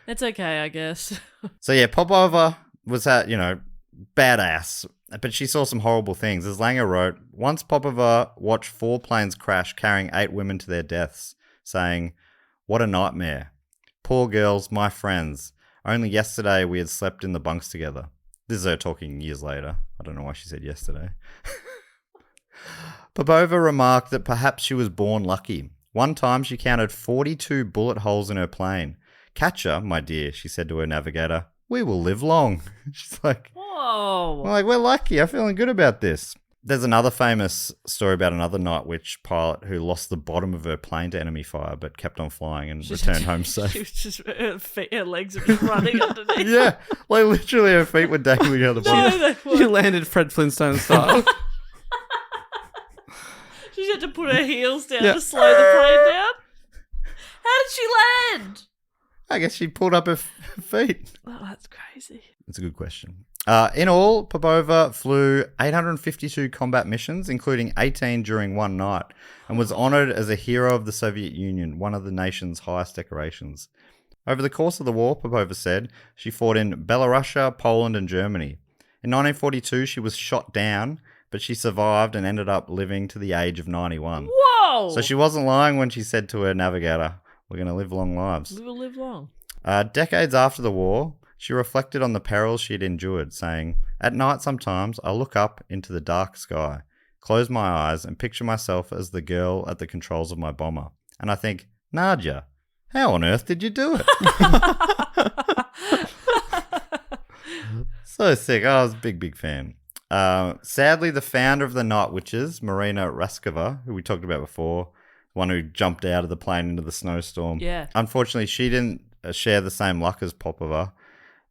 It's okay, I guess. So yeah, Popova was badass, but she saw some horrible things. As Langer wrote, once Popova watched 4 planes crash carrying 8 women to their deaths, saying, "What a nightmare. Poor girls, my friends. Only yesterday we had slept in the bunks together." This is her talking years later. I don't know why she said yesterday. Popova remarked that perhaps she was born lucky. One time she counted 42 bullet holes in her plane. "Catcher, my dear," she said to her navigator, "we will live long." She's like, Whoa. we're lucky. I'm feeling good about this. There's another famous story about another night witch pilot who lost the bottom of her plane to enemy fire but kept on flying and returned home safe. She was just, her legs were just running underneath. Yeah, like literally her feet were dangling out the bottom. No, they You weren't. landed Fred Flintstone style. She had to put her heels down Yeah. to slow the plane down. How did she land? I guess she pulled up her feet. Oh, that's crazy. It's a good question. In all, Popova flew 852 combat missions, including 18 during one night, and was honored as a hero of the Soviet Union, one of the nation's highest decorations. Over the course of the war, Popova said, she fought in Belarus, Poland, and Germany. In 1942, she was shot down, but she survived and ended up living to the age of 91. Whoa! So she wasn't lying when she said to her navigator, "We're going to live long lives." We will live long. Decades after the war, she reflected on the perils she had endured, saying, "At night sometimes I look up into the dark sky, close my eyes and picture myself as the girl at the controls of my bomber. And I think, Nadia, how on earth did you do it?" So sick. I was a big fan. Sadly, the founder of the Night Witches, Marina Raskova, who we talked about before, one who jumped out of the plane into the snowstorm. Yeah. Unfortunately, she didn't share the same luck as Popova.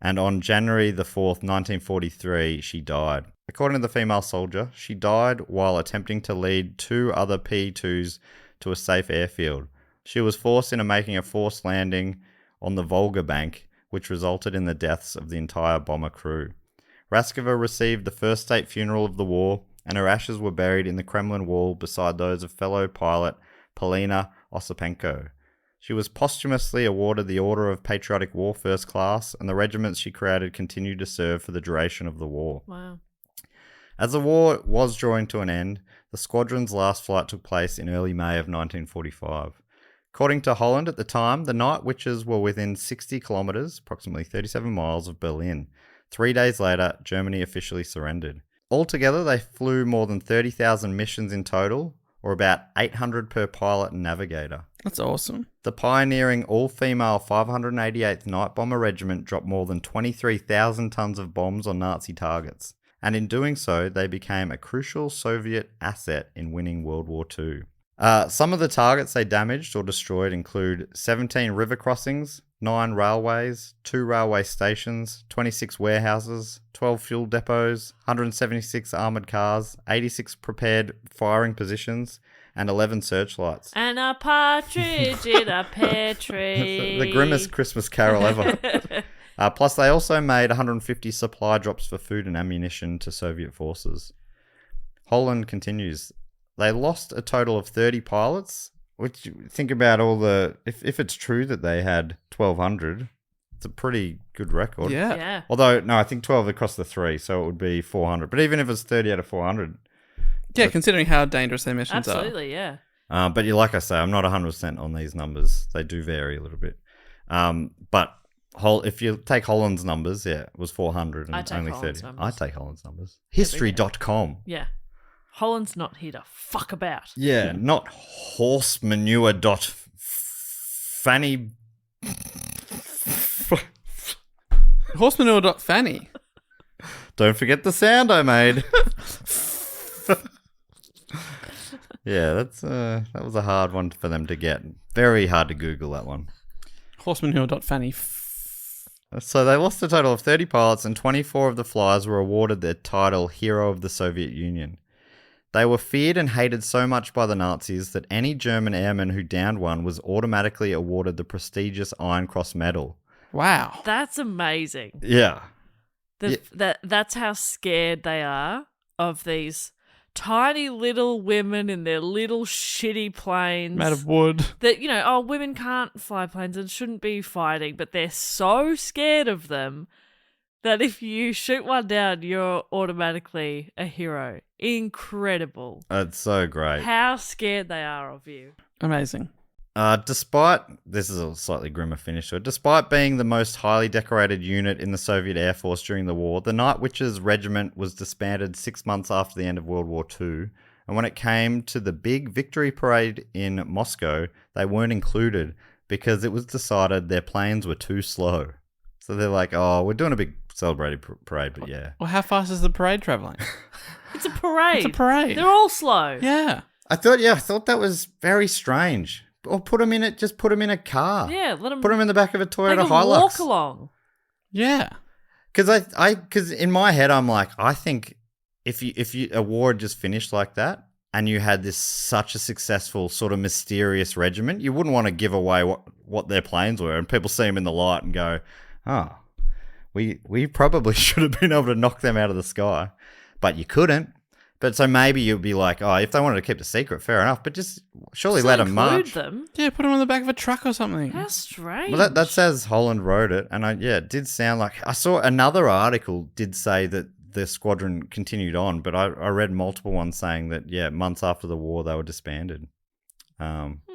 And on January the 4th, 1943, she died. According to the female soldier, she died while attempting to lead two other P-2s to a safe airfield. She was forced into making a forced landing on the Volga Bank, which resulted in the deaths of the entire bomber crew. Raskova received the first state funeral of the war, and her ashes were buried in the Kremlin wall beside those of fellow pilot Polina Osipenko. She was posthumously awarded the Order of Patriotic War First Class, and the regiments she created continued to serve for the duration of the war. Wow. As the war was drawing to an end, the squadron's last flight took place in early May of 1945. According to Holland at the time, the Night Witches were within 60 kilometres, approximately 37 miles, of Berlin. 3 days later, Germany officially surrendered. Altogether, they flew more than 30,000 missions in total, or about 800 per pilot and navigator. That's awesome. The pioneering all-female 588th Night Bomber Regiment dropped more than 23,000 tons of bombs on Nazi targets, and in doing so, they became a crucial Soviet asset in winning World War II. Some of the targets they damaged or destroyed include 17 river crossings, 9 railways, 2 railway stations, 26 warehouses, 12 fuel depots, 176 armoured cars, 86 prepared firing positions, and 11 searchlights. And a partridge in a pear tree. The grimmest Christmas carol ever. Plus, they also made 150 supply drops for food and ammunition to Soviet forces. Holland continues. They lost a total of 30 pilots, which, think about all the... If it's true that they had 1,200, it's a pretty good record. Yeah. Yeah. Although, no, I think 12 across the three, so it would be 400. But even if it's 30 out of 400... Yeah, considering how dangerous their missions Absolutely, yeah. but like I say, I'm not 100% on these numbers. They do vary a little bit. But if you take Holland's numbers, yeah, it was 400 and I take only Holland's 30. numbers. I take Holland's numbers. History.com. Yeah. Holland's not here to fuck about. Yeah, not horse manure dot fanny. Horsemanure.fanny. Don't forget the sound I made. Yeah, that was a hard one for them to get. Very hard to Google that one. Horsemanure.fanny. So they lost a total of 30 pilots, and 24 of the flyers were awarded the title Hero of the Soviet Union. They were feared and hated so much by the Nazis that any German airman who downed one was automatically awarded the prestigious Iron Cross Medal. Wow. That's amazing. Yeah. That's how scared they are of these tiny little women in their little shitty planes. Made of wood. That, women can't fly planes and shouldn't be fighting, but they're so scared of them that if you shoot one down, you're automatically a hero. Incredible. That's so great. How scared they are of you. Amazing. Despite, this is a slightly grimmer finish to it, despite being the most highly decorated unit in the Soviet Air Force during the war, the Night Witches Regiment was disbanded 6 months after the end of World War II. And when it came to the big victory parade in Moscow, they weren't included because it was decided their planes were too slow. So they're like, oh, we're doing a big celebrated parade, but yeah. Well, how fast is the parade travelling? It's a parade. It's a parade. They're all slow. Yeah. I thought that was very strange. Or put them in a car. Yeah, let them... Put them in the back of a They Toyota can Hilux. walk along. Yeah. Because in my head, I'm like, I think if a war had just finished like that and you had such a successful sort of mysterious regiment, you wouldn't want to give away what their planes were, and people see them in the light and go, "Oh, we probably should have been able to knock them out of the sky, but you couldn't." But so maybe you'd be like, "Oh, if they wanted to keep the secret, fair enough, but just surely let them include march." them. Yeah, put them on the back of a truck or something. How strange. Well, that says Holland wrote it, and it did sound like I saw another article did say that the squadron continued on, but I read multiple ones saying that months after the war they were disbanded. But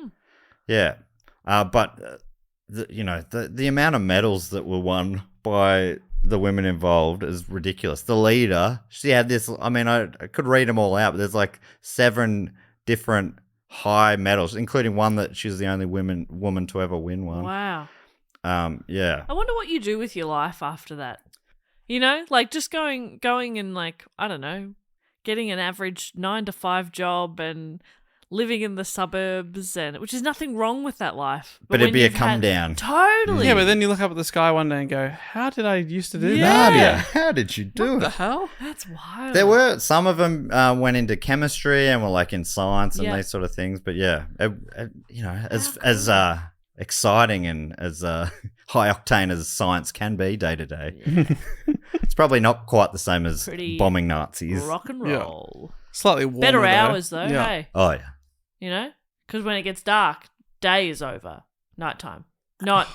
the amount of medals that were won by the women involved is ridiculous. The leader, she had this. I mean, I could read them all out, but there's like 7 different high medals, including one that she's the only woman to ever win one. Wow. Yeah. I wonder what you do with your life after that. You know, like just going and like, I don't know, getting an average 9-to-5 job and living in the suburbs, and which is nothing wrong with that life. But it'd be a come down. Totally. Yeah, but then you look up at the sky one day and go, how did I used to do Yeah. that? Nadia, how did you do What the it? hell? That's wild. There were some of them went into chemistry and were like in science and Yeah. these sort of things. But as exciting and as high octane as science can be day to day, it's probably not quite the same as Pretty bombing Nazis. rock and Yeah. roll. Slightly warmer, Better though. hours though, Yeah. hey. Oh yeah, You know? Because when it gets dark, day is over. Nighttime. Night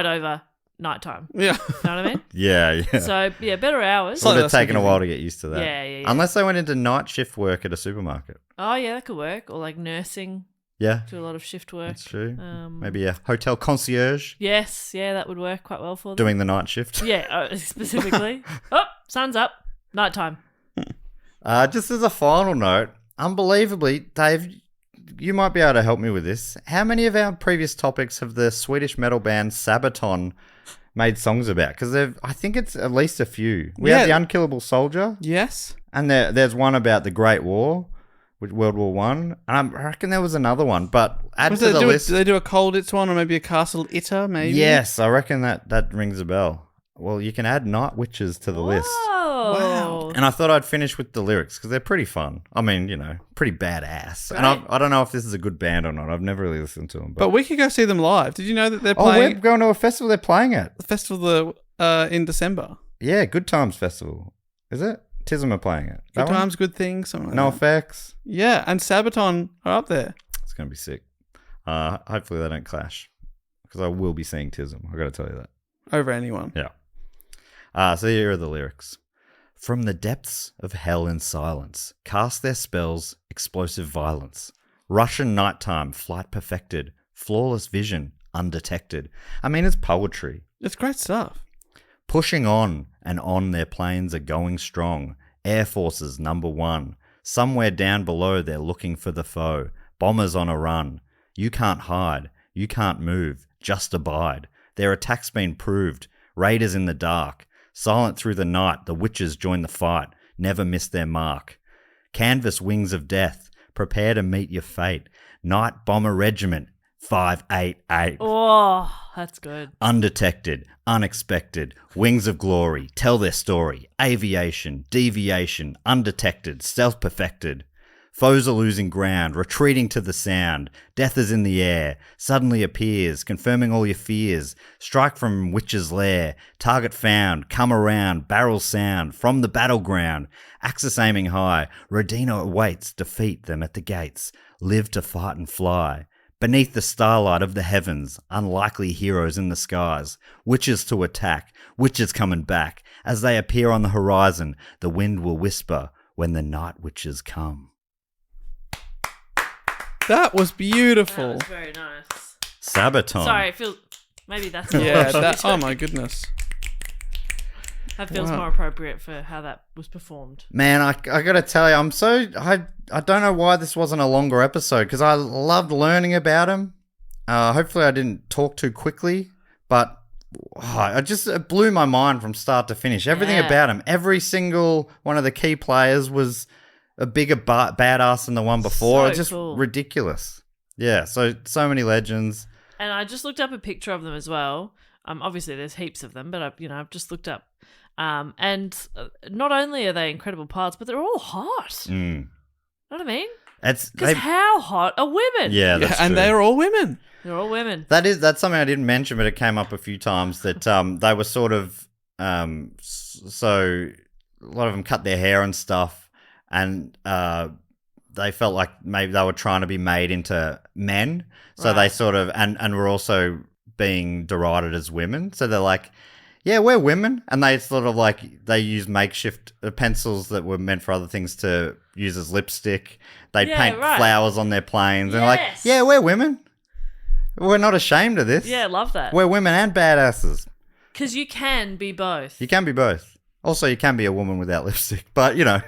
over, nighttime. Yeah. Know what I mean? yeah. So, yeah, better hours. It would have less taken a forgiving. while to get used to that. Yeah. Unless they went into night shift work at a supermarket. Oh, yeah, that could work. Or like nursing. Yeah, Do a lot of shift work. that's true. Um, Maybe a hotel concierge Yes, yeah, that would work quite well for them. doing the night shift. Yeah, specifically. Oh, sun's up. Nighttime. Just as a final note, unbelievably, Dave, you might be able to help me with this. How many of our previous topics have the Swedish metal band Sabaton made songs about? Because I think it's at least a few. We have The Unkillable Soldier, Yes. and there's one about the Great War, World War One, and I reckon there was another one. But add to the list. Do they do a Cold It's one or maybe a Castle Itter, maybe? Yes, I reckon that rings a bell. Well, you can add Night Witches to the list. Oh. Wow. And I thought I'd finish with the lyrics because they're pretty fun. I mean, pretty badass. Right. And I don't know if this is a good band or not. I've never really listened to them. But we could go see them live. Did you know that they're we're playing going to a festival they're playing at. the festival in December? Yeah, Good Times Festival. Is it? Tism are playing it. Good That one? times, good things, something like No that. effects. Yeah, and Sabaton are up there. It's going to be sick. Hopefully they don't clash because I will be seeing Tism. I got to tell you that. Over anyone. Yeah. So here are the lyrics. From the depths of hell in silence, cast their spells, explosive violence. Russian nighttime, flight perfected, flawless vision, undetected. I mean, it's poetry. It's great stuff. Pushing on and on their planes are going strong. Air Forces #1. Somewhere down below they're looking for the foe. Bombers on a run. You can't hide. You can't move. Just abide. Their attack's been proved. Raiders in the dark. Silent through the night, the witches join the fight. Never miss their mark. Canvas wings of death. Prepare to meet your fate. Night Bomber Regiment 588. Oh, that's good. Undetected, unexpected, wings of glory, tell their story, aviation, deviation, undetected, stealth perfected. Foes are losing ground, retreating to the sound, death is in the air, suddenly appears, confirming all your fears. Strike from witch's lair, target found, come around, barrel sound, from the battleground. Axis aiming high, Rodina awaits, defeat them at the gates, live to fight and fly. Beneath the starlight of the heavens, unlikely heroes in the skies, witches to attack, witches coming back. As they appear on the horizon, the wind will whisper when the night witches come. That was That beautiful. was very nice. Sabaton. Sorry, it feels... Maybe that's Yeah, more oh my goodness. that feels Wow. more appropriate for how that was performed. Man, I gotta tell you, I don't know why this wasn't a longer episode because I loved learning about him. Hopefully I didn't talk too quickly, but it blew my mind from start to finish. Everything Yeah. about him, every single one of the key players was a bigger badass than the one before. So It's just cool. ridiculous. Yeah, so many legends. And I just looked up a picture of them as well. Obviously there's heaps of them, but I've just looked up. And not only are they incredible pilots, but they're all hot. Mm. Know what I mean? It's Because how hot are women? yeah, that's and true. they're all women. They're all women. That's something I didn't mention, but it came up a few times that they were sort of so a lot of them cut their hair and stuff, and they felt like maybe they were trying to be made into men, so they Right. sort of and were also being derided as women. So they're like, yeah, we're women, and they sort of like they use makeshift pencils that were meant for other things to use as lipstick. They'd Yeah, paint right. flowers on their planes, and like, Yes. yeah, we're women. We're not ashamed of this. Yeah, love that. We're women and badasses. Because you can be both. You can be both. Also, you can be a woman without lipstick, but you know.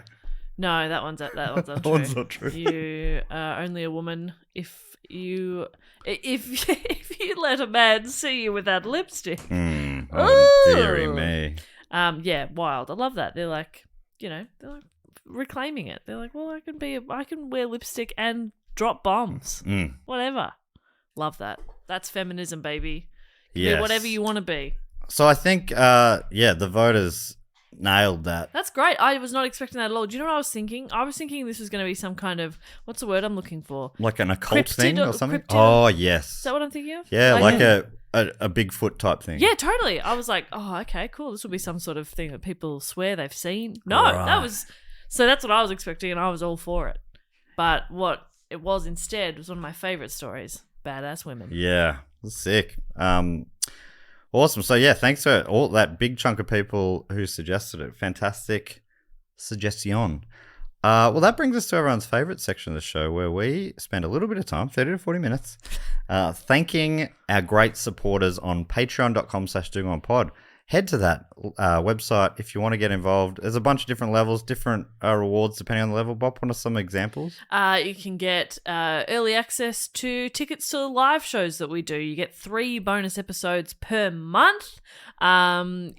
No, that one's not true. That one's not true. You are only a woman if you let a man see you without lipstick. Oh, dearie Ooh. me. Yeah, wild. I love that. They're like, they're like reclaiming it. They're like, well, I can wear lipstick and drop bombs. Whatever. Love that. That's feminism, baby. Yes. Be whatever you want to be. So I think, the voters nailed that. That's great. I was not expecting that at all. Do you know what I was thinking? I was thinking this was going to be some kind of, what's the word I'm looking for? Like an occult Cryptid thing or- or something? cryptid. Oh, yes. Is that what I'm thinking of? Yeah, like a Bigfoot type thing. Yeah, totally. I was like, oh, okay, cool. This will be some sort of thing that people swear they've seen. No, Right. so that's what I was expecting, and I was all for it. But what it was instead was one of my favorite stories: badass women. Yeah, sick. Awesome. So yeah, thanks to all that big chunk of people who suggested it. Fantastic suggestion. Well, that brings us to everyone's favorite section of the show, where we spend a little bit of time, 30 to 40 minutes, thanking our great supporters on patreon.com/dogonpod. Head to that website if you want to get involved. There's a bunch of different levels, different rewards depending on the level. Bob, want some examples? You can get early access to tickets to the live shows that we do. You get 3 bonus episodes per month. Once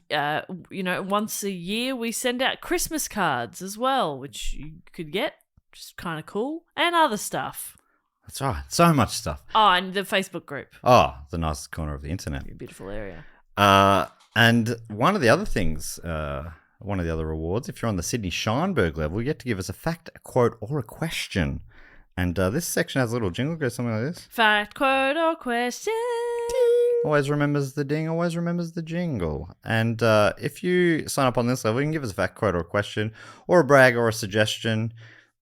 a year we send out Christmas cards as well, which you could get, which is kind of cool, and other stuff. That's right. So much stuff. Oh, and the Facebook group. Oh, the nicest corner of the internet. Beautiful area. And one of the other things, one of the other rewards, if you're on the Sydney Scheinberg level, you get to give us a fact, a quote, or a question. And this section has a little jingle, goes something like this. Fact, quote, or question. Always remembers the ding, always remembers the jingle. And if you sign up on this level, you can give us a fact, quote, or a question, or a brag, or a suggestion.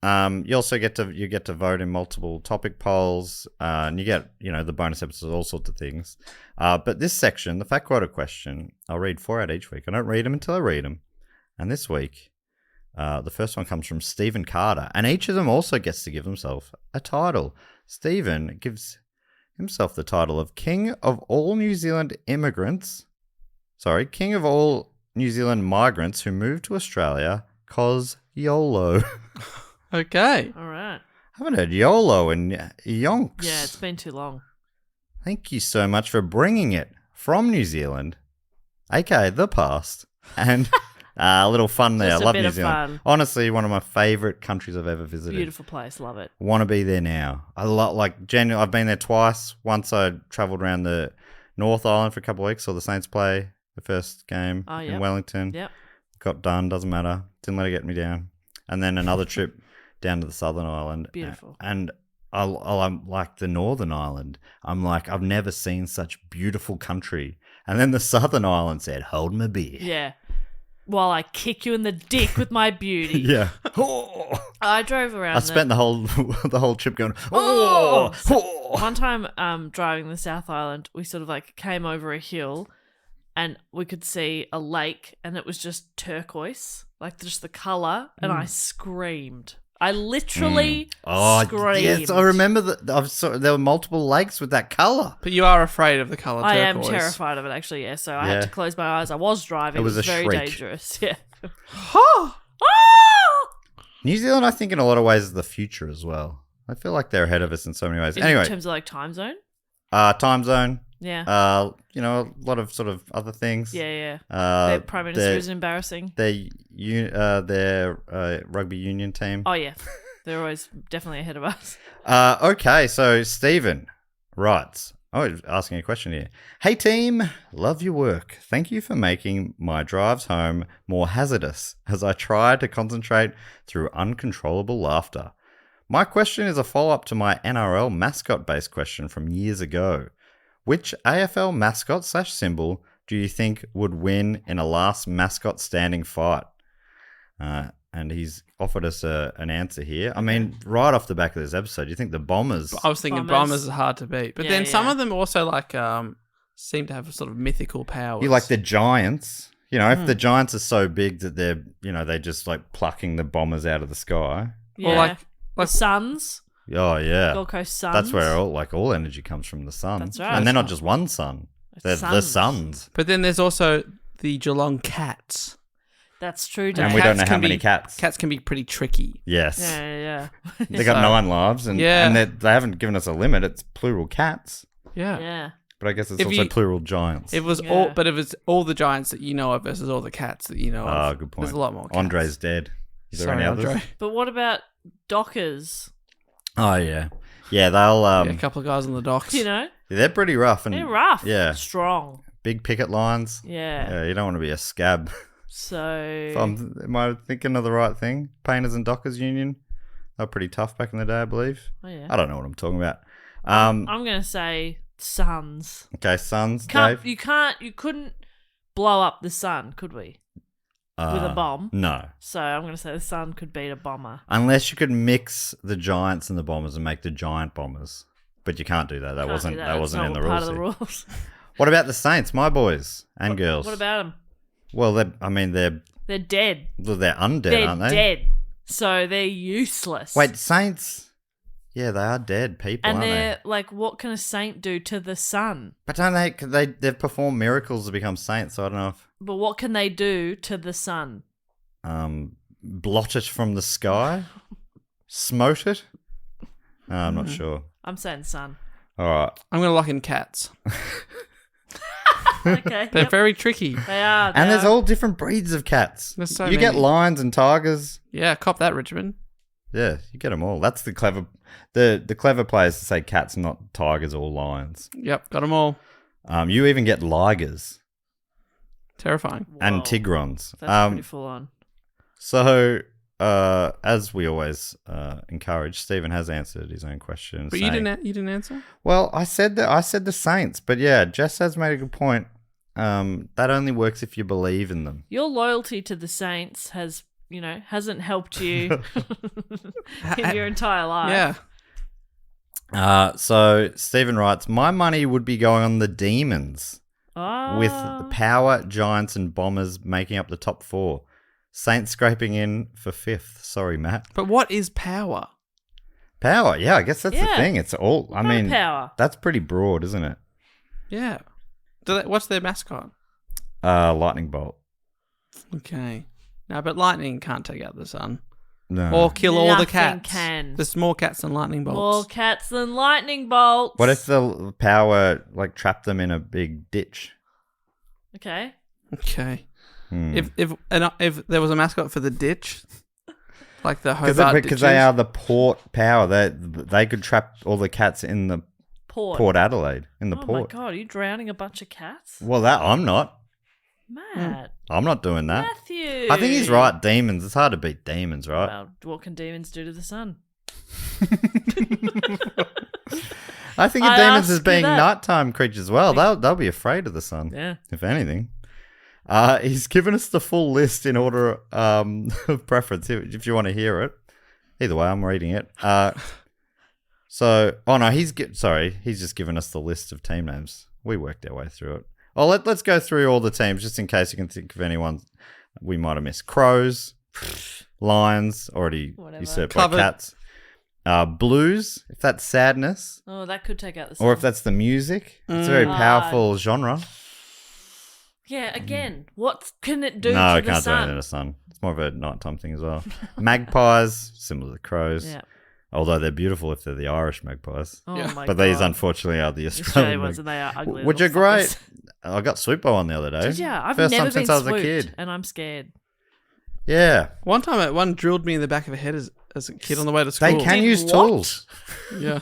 You also get to vote in multiple topic polls, and you get the bonus episodes, all sorts of things. But this section, the fact, quote, or question, I'll read 4 out each week. I don't read them until I read them. And this week, the first one comes from Stephen Carter, and each of them also gets to give himself a title. Stephen gives himself the title of King of all New Zealand King of all New Zealand migrants who moved to Australia, cause YOLO. Okay. All right. I haven't heard YOLO in yonks. Yeah, it's been too long. Thank you so much for bringing it from New Zealand, aka the past, and a little fun there. Just a Love bit New of Zealand. fun. Honestly, one of my favourite countries I've ever visited. Beautiful place. Love it. Want to be there now. Genuinely, I've been there twice. Once I travelled around the North Island for a couple of weeks, saw the Saints play the first game in yep. Wellington. Yep. Got done, doesn't matter. Didn't let it get me down. And then another trip down to the Southern Island. Beautiful. And I'm like the Northern Island. I'm like, I've never seen such beautiful country. And then the Southern Island said, hold my beer. Yeah. While I kick you in the dick with my beauty. Yeah. I drove around. I spent the whole trip going, oh. One time driving the South Island, we sort of like came over a hill and we could see a lake and it was just turquoise, like just the colour, and I screamed. I literally screamed. Yes, I remember that. There were multiple lakes with that colour. But you are afraid of the colour I turquoise. am terrified of it, actually, yeah. So I had to close my eyes. I was driving. It was a very shriek. dangerous. Yeah. New Zealand, I think, in a lot of ways, is the future as well. I feel like they're ahead of us in so many ways. In Anyway, terms of like time zone? time zone. Yeah. A lot of sort of other things. Yeah. Uh, Their Prime Minister is embarrassing. Their rugby union team. Oh, yeah. They're always definitely ahead of us. Okay, so Stephen writes, asking a question here. Hey team, love your work. Thank you for making my drives home more hazardous as I try to concentrate through uncontrollable laughter. My question is a follow-up to my NRL mascot-based question from years ago. Which AFL mascot / symbol do you think would win in a last mascot standing fight? And he's offered us an answer here. I mean, right off the back of this episode, do you think the Bombers... I was thinking Bombers are hard to beat. But then some of them also like seem to have sort of mythical powers. You like the Giants. You know, if the Giants are so big that they're, they're just like plucking the Bombers out of the sky. Yeah. Or like the Suns. Oh, yeah. Gold Coast Suns. That's where all energy comes from, the sun. That's right. And they're not just one sun. They're the Suns. But then there's also the Geelong Cats. That's true, And we don't know how many cats. Cats can be pretty tricky. Yes. Yeah. They got 9 lives, and they haven't given us a limit. It's plural cats. Yeah. Yeah. But I guess it's also plural giants. If it's all the giants that you know of versus all the cats that you know of. Oh, good point. There's a lot more cats. Andre's dead. Is there any others? Andre. But what about Dockers? Oh, yeah. Yeah, they'll... a couple of guys on the docks. They're pretty rough. And They're rough. Yeah. Strong. Big picket lines. Yeah. You don't want to be a scab. So... Am I thinking of the right thing? Painters and Dockers Union. They were pretty tough back in the day, I believe. Oh, yeah. I don't know what I'm talking about. I'm going to say Suns. Okay, Suns, Dave? You couldn't blow up the sun, could we? With a bomb? No. So I'm going to say the sun could beat a bomber. Unless you could mix the Giants and the Bombers and make the Giant Bombers. But you can't do that. That wasn't in the rules. Part of the rules. What about the Saints, my boys and girls? What about them? Well, they're dead. Well, they're undead, They're aren't they? dead. So they're useless. Wait, Saints? Yeah, they are dead people, and aren't they're like, what can a saint do to the sun? But don't they've performed miracles to become saints, so I don't know if... But what can they do to the sun? Blot it from the sky? Smote it? I'm not sure. I'm saying sun. All right. I'm going to lock in cats. Okay. They're very tricky. They are. And there's all different breeds of cats. There's so you get many. lions and tigers. Yeah, cop that, Richmond. Yeah, you get them all. That's the clever... The clever players to say cats, not tigers or lions. Yep, got them all. You even get ligers Terrifying. and Whoa. tigrons. That's pretty full on. So, as we always encourage, Stephen has answered his own question. But you didn't answer? Well, I said the Saints, but yeah, Jess has made a good point. That only works if you believe in them. Your loyalty to the Saints hasn't helped you in your entire life. Yeah. So Stephen writes, my money would be going on the Demons, Oh. with the Power, Giants, and Bombers making up the top 4. Saints scraping in for 5th. Sorry, Matt. But what is power? Power, yeah, I guess that's the thing. It's all, I mean, power. that's pretty broad, isn't it? Yeah. What's their mascot? Lightning bolt. Okay. No, but lightning can't take out the sun. No. Or kill all the Nothing cats. can. There's more cats than lightning bolts. More cats than lightning bolts. What if the Power trapped them in a big ditch? Okay. Okay. Hmm. If there was a mascot for the ditch, like the Hobart Because ditches, they are the Port Power. They could trap all the cats in the Port Adelaide, in the oh port. my god, are you drowning a bunch of cats? Well, I'm not. Matt. I'm not doing that. Matthew. I think he's right. Demons. It's hard to beat demons, right? Well, what can demons do to the sun? I think of I demons ask as you being that. nighttime creatures as well. They'll be afraid of the sun, Yeah. if anything. He's given us the full list in order of preference, if you want to hear it. Either way, I'm reading it. He's just given us the list of team names. We worked our way through it. Oh, let's go through all the teams just in case you can think of anyone we might have missed. Crows, Lions, already Whatever. usurped Covered. by Cats. Blues, if that's sadness, Oh, that could take out the sun. or if that's the music. It's a very powerful genre. Yeah, again, what can it do No, to it the can't do anything sun? to the sun. It's more of a nighttime thing as well. Magpies, similar to crows. Yeah. Although they're beautiful if they're the Irish magpies. Oh Yeah. my But god. these, unfortunately, are the Australian Australian ones, magpies. and they are ugly. Which are little great. fuckers. I got Swoopbo on the other day. Did ya? I've First never time since been I was a swooped, kid. and I'm scared. Yeah. one drilled me in the back of the head as a kid on the way to school. They can Did use what? tools. Yeah.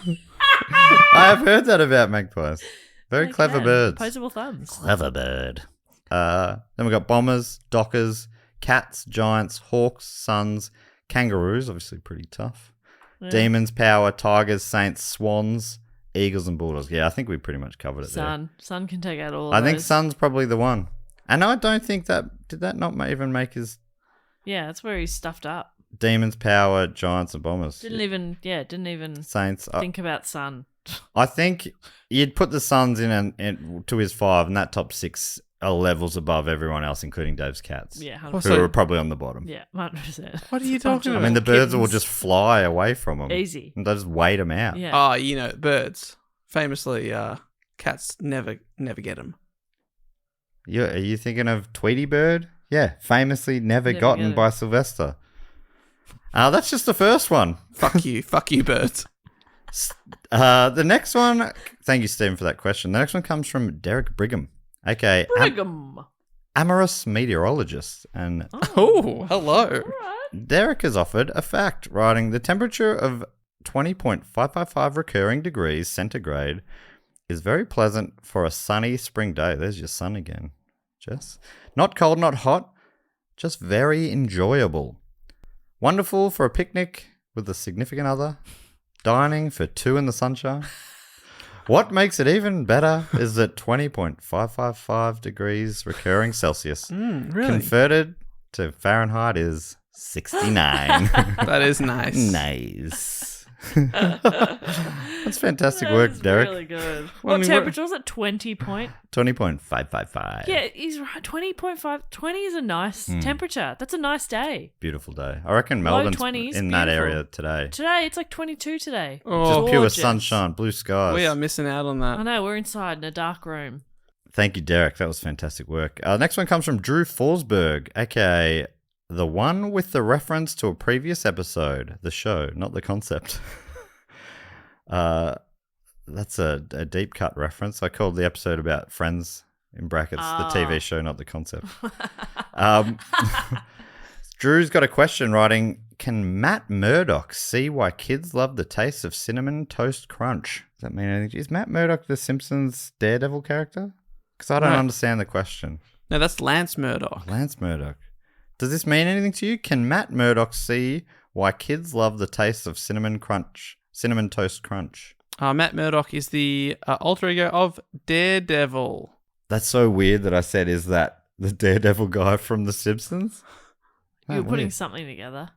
I have heard that about magpies. Very They clever can. birds. Opposable thumbs. Clever bird. Then we've got Bombers, Dockers, Cats, Giants, Hawks, Suns, Kangaroos, obviously pretty tough. Yeah. Demons, power, tigers, saints, swans, eagles, and bulldogs. Yeah, I think we pretty much covered it there. Sun can take out all of I those. think sun's probably the one. And I don't think did that not even make his Yeah, that's where he's stuffed up. demons, power, giants, and bombers? Didn't even Saints. think about sun. I think you'd put the Suns in to his 5, and that top 6 are levels above everyone else, including Dave's cats. Yeah, 100%. Well, Who so- are probably on the bottom. Yeah, 100%. What are you talking I about? mean, the birds will Kittens. just fly away from them. Easy. And they just wait them out. Yeah. Oh, birds. Famously, cats never get them. Are you thinking of Tweety Bird? Yeah, famously never Never gotten get it. by Sylvester. That's just the first one. Fuck you, birds. The next one, thank you, Stephen, for that question. The next one comes from Derek Brigham, aka Brigham. Amorous Meteorologist. And Oh, hello. Alright. Derek has offered a fact, writing the temperature of 20.555 recurring degrees centigrade is very pleasant for a sunny spring day. There's your sun again, Jess. Not cold, not hot, just very enjoyable. Wonderful for a picnic with a significant other. Dining for 2 in the sunshine. What makes it even better is that 20.555 degrees recurring Celsius Really? converted to Fahrenheit is 69. That is nice. Nice. That's fantastic work, That's Derek. really good. Well, I What mean, temperature was it? 20 point? 20.555. Yeah, he's right. 20.5. 20 is a nice temperature. That's a nice day. Beautiful day. I reckon Low Melbourne's 20s, in that beautiful. are today. Today, it's like 22 today. Oh, Just pure Gorgeous. sunshine, blue skies. we are missing out on I that. know, we're inside in a dark room. Thank you, Derek. That was fantastic work. Next one comes from Drew Forsberg, aka the one with the reference to a previous episode, the show, not the concept. That's a deep cut reference. I called the episode about Friends in brackets, the TV show, not the concept. Drew's got a question writing, can Matt Murdock see why kids love the taste of cinnamon toast crunch? Does that mean anything? Is Matt Murdock the Simpsons Daredevil character? Because I don't No. understand the question. No, that's Lance Murdoch. Lance Murdock. Does this mean anything to you? Can Matt Murdock see why kids love the taste of cinnamon toast crunch? Matt Murdock is the alter ego of Daredevil. That's so weird that I said, is that the Daredevil guy from The Simpsons? You were That putting weird. something together.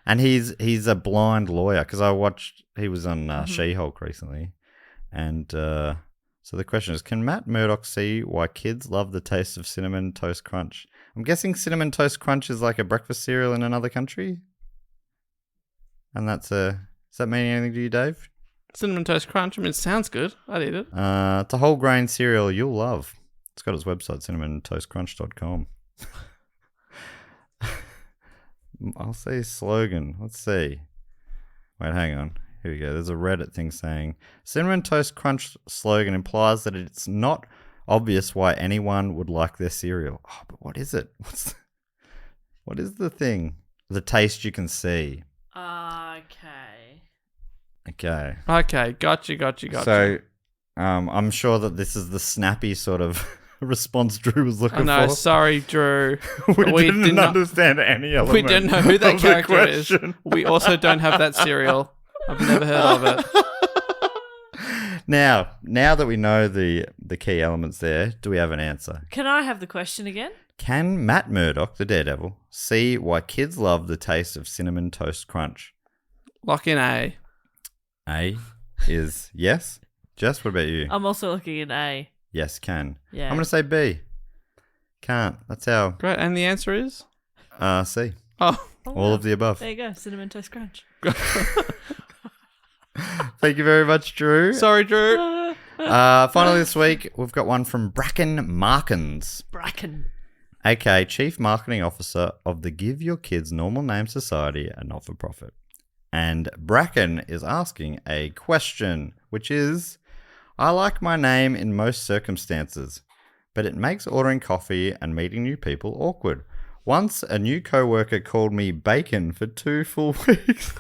And he's a blind lawyer, because he was on She-Hulk recently. And so the question is, can Matt Murdock see why kids love the taste of cinnamon toast crunch? I'm guessing cinnamon toast crunch is like a breakfast cereal in another country? And does that mean anything to you, Dave? Cinnamon Toast Crunch. I mean, it sounds good. I'd eat it. It's a whole grain cereal you'll love. It's got its website, cinnamontoastcrunch.com. I'll say slogan. Let's see. Wait, hang on. Here we go. There's a Reddit thing saying, Cinnamon Toast Crunch slogan implies that it's not obvious why anyone would like their cereal. Oh, but what is it? What is the thing? The taste you can see. Okay. Okay, gotcha. So, I'm sure that this is the snappy sort of response Drew was looking I know, for. sorry, Drew. we didn't did not- understand any element. We don't know who that of the character is. question. We also don't have that cereal. I've never heard of it. Now that we know the key elements there, do we have an answer? Can I have the question again? Can Matt Murdock, the Daredevil, see why kids love the taste of cinnamon toast crunch? Lock in A. A is yes. Jess, what about you? I'm also looking at A. Yes, can. Yeah. I'm going to say B. Can't. That's how. Great, and the answer is? C. Oh, All of the above. There you go. Cinnamon Toast Crunch. Thank you very much, Drew. sorry, Drew. Finally this week, we've got one from Bracken Markins, Bracken. aka Chief Marketing Officer of the Give Your Kids Normal Name Society, a not-for-profit. And Bracken is asking a question, which is, I like my name in most circumstances, but it makes ordering coffee and meeting new people awkward. Once a new co-worker called me Bacon for 2 full weeks.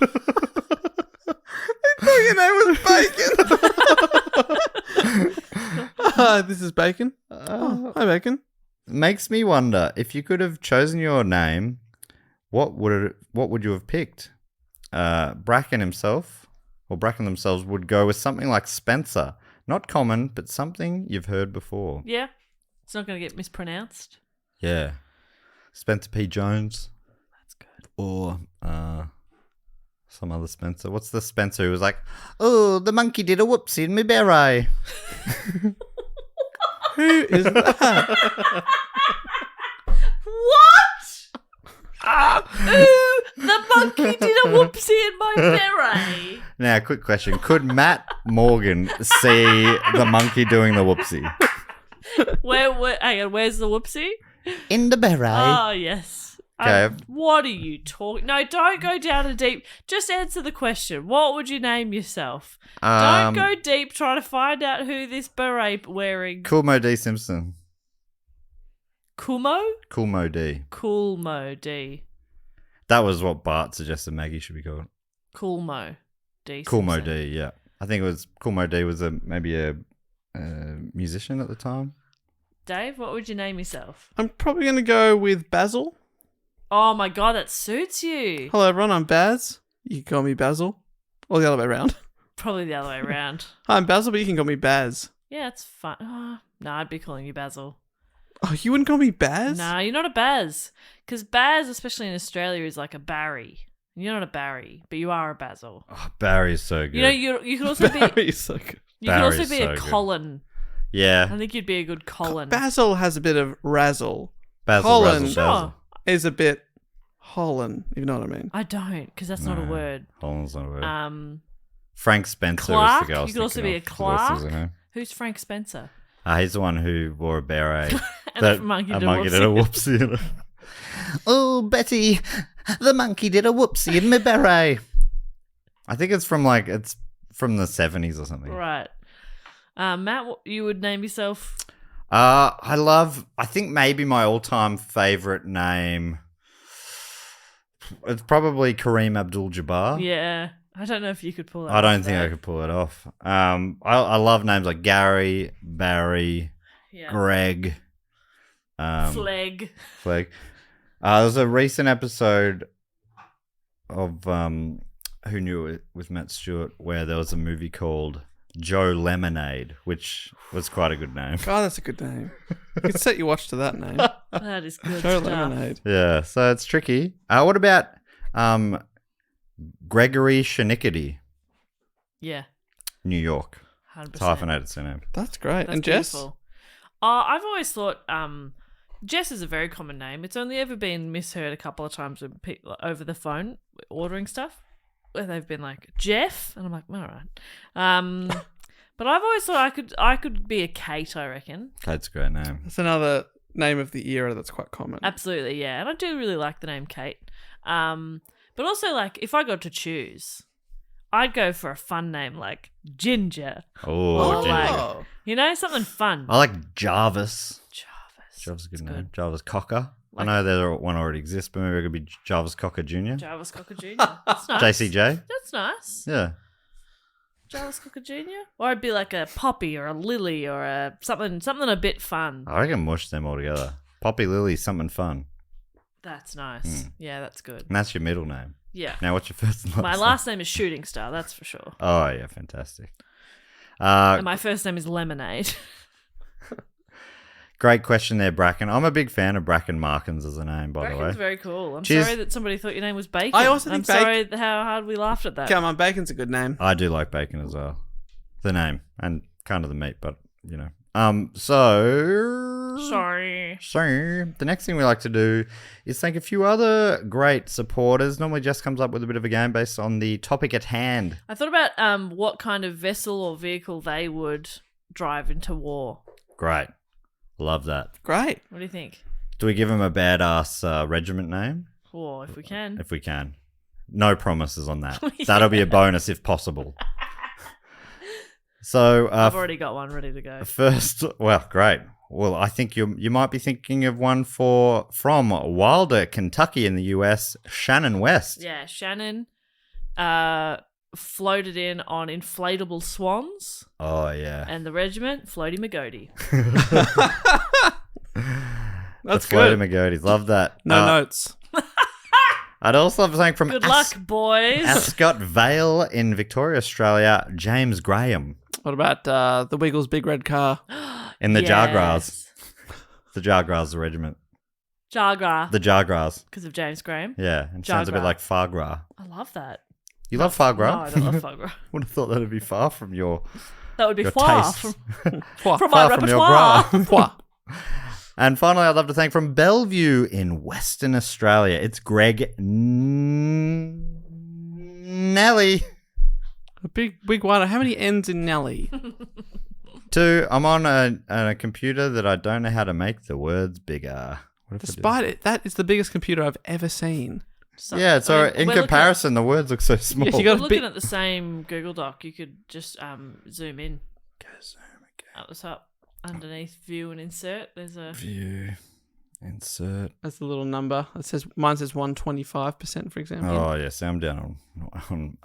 Your name was Bacon. This is Bacon. Hi, Bacon. Makes me wonder, if you could have chosen your name, what would you have picked? Bracken himself, or Bracken themselves, would go with something like Spencer. Not common, but something you've heard before. Yeah. It's not going to get mispronounced. Yeah. Spencer P. Jones. That's good. Or some other Spencer. What's the Spencer who was like, oh, the monkey did a whoopsie in my beret? Who is that? What? Ooh, the monkey did a whoopsie in my beret. Now, quick question. Could Matt Morgan see the monkey doing the whoopsie? Hang on, where's the whoopsie? In the beret. Oh, yes. Okay. What are you talking? No, don't go down a deep. Just answer the question. What would you name yourself? Don't go deep trying to find out who this beret wearing. Coolmo D. Simpson. Kumo? Coolmo D. Coolmo D. That was what Bart suggested Maggie should be called. Coolmo D. Coolmo Simpson. D, yeah. I think it was Coolmo D was maybe a musician at the time. Dave, what would you name yourself? I'm probably going to go with Basil. Oh my god, that suits you. Hello, everyone. I'm Baz. You can call me Basil. Or the other way around. Probably the other way around. Hi, I'm Basil, but you can call me Baz. Yeah, it's fine. Oh, no, I'd be calling you Basil. Oh, you wouldn't call me Baz? No, you're not a Baz. Because Baz, especially in Australia, is like a Barry. You're not a Barry, but you are a Basil. Oh, Barry's so good. You know, you could also be. Barry's so good. You could also Barry's be so a good. Colin. Yeah. I think you'd be a good Colin. Basil has a bit of razzle. Basil, Colin. Razzle, Dazzle. Is a bit Holland, if you know what I mean. I don't, because that's not a No. word. Holland's not a word. Um, Frank Spencer Clark? is the guy I was You could also thinking be a of. What else is Clark? in who's Frank Spencer? there? He's the one who wore a beret. And the monkey did a did a whoopsie. Oh, Betty, the monkey did a whoopsie in my beret. I think it's from the 70s or something. Right. Matt, what you would name yourself? I think maybe my all-time favorite name, it's probably Kareem Abdul-Jabbar. Yeah. I don't know if you could pull that I don't off, think I though. could pull it off. I love names like Gary, Barry, Yeah. Greg, Fleg. Fleg. There's a recent episode of Who Knew It with Matt Stewart where there was a movie called Joe Lemonade, which was quite a good name. God, that's a good name. You could set your watch to that name. That is good Joe stuff. Lemonade. Yeah, so it's tricky. What about Gregory Shinicity, Yeah. New York? 100%. It's hyphenated surname. That's great. That's and Jess? beautiful. I've always thought Jess is a very common name. It's only ever been misheard a couple of times with people over the phone ordering stuff, where they've been like Jeff, and I'm like, all right. But I've always thought I could be a Kate. I reckon. Kate's a great name. That's another name of the era that's quite common. Absolutely, yeah, and I do really like the name Kate. But also like if I got to choose, I'd go for a fun name like Ginger. Oh, Ginger. Ginger. You know, something fun. I like Jarvis. Jarvis. Jarvis is a good It's name. good. Jarvis Cocker. Like- I know there one already exists, but maybe it could be Jarvis Cocker Jr. Jarvis Cocker Jr. That's nice. JCJ. That's nice. Yeah. Jarvis Cocker Jr. Or I'd be like a Poppy or a Lily or a something a bit fun. I reckon mush them all together. Poppy Lily, something fun. That's nice. Yeah, that's good. And that's your middle name. Yeah. Now, what's your first and last My name? last name is Shooting Star, that's for sure. Oh, yeah, fantastic. And my first name is Lemonade. Great question there, Bracken. I'm a big fan of Bracken Markins as a name, by the way. Bracken's very cool. I'm Cheers. sorry that somebody thought your name was Bacon. I also I'm think sorry how hard we laughed at that. Come on, Bacon's a good name. I do like bacon as well. The name and kind of the meat, but you know. So the next thing we like to do is thank a few other great supporters. Normally Jess comes up with a bit of a game based on the topic at hand. I thought about what kind of vessel or vehicle they would drive into war. Great. Love that. Great. What do you think? Do we give him a badass regiment name? Or if we can. If we can. No promises on that. That'll be a bonus if possible. So I've already got one ready to go. first, well, great. Well, I think you might be thinking of one from Wilder, Kentucky in the US, Shannon West. Yeah, Shannon floated in on inflatable swans, Oh yeah. and the regiment, Floaty McGody. That's the Floaty good. McGurdy's. Love that. No notes. I'd also like to thank from Good luck, boys. Ascot Vale in Victoria, Australia, James Graham. What about the Wiggles' big red car? In the Yes. Jargrass. The Jargrass regiment. Jargra. The Jargrass. Because of James Graham. Yeah, it sounds a bit Jargra. like foie gras. I love that. You love foie No, gras? I don't love foie gras. Would have thought that'd be far from your That would be your far taste. from Fwa. my Far from your repertoire. Fwa. And finally, I'd love to thank from Bellevue in Western Australia. It's Greg Nelly. A big one. How many N's in Nelly? 2. I'm on a computer that I don't know how to make the words bigger. What if I do? Despite it, that is the biggest computer I've ever seen. So, Yeah, so I mean, in we're comparison, the words look so small. Yes, you We're got a looking bit. at the same Google Doc. You could just zoom in Go zoom again. at the top, underneath view and insert. There's a View, insert. That's the little number. It says mine says 125%, for example. Oh, yes, I'm down on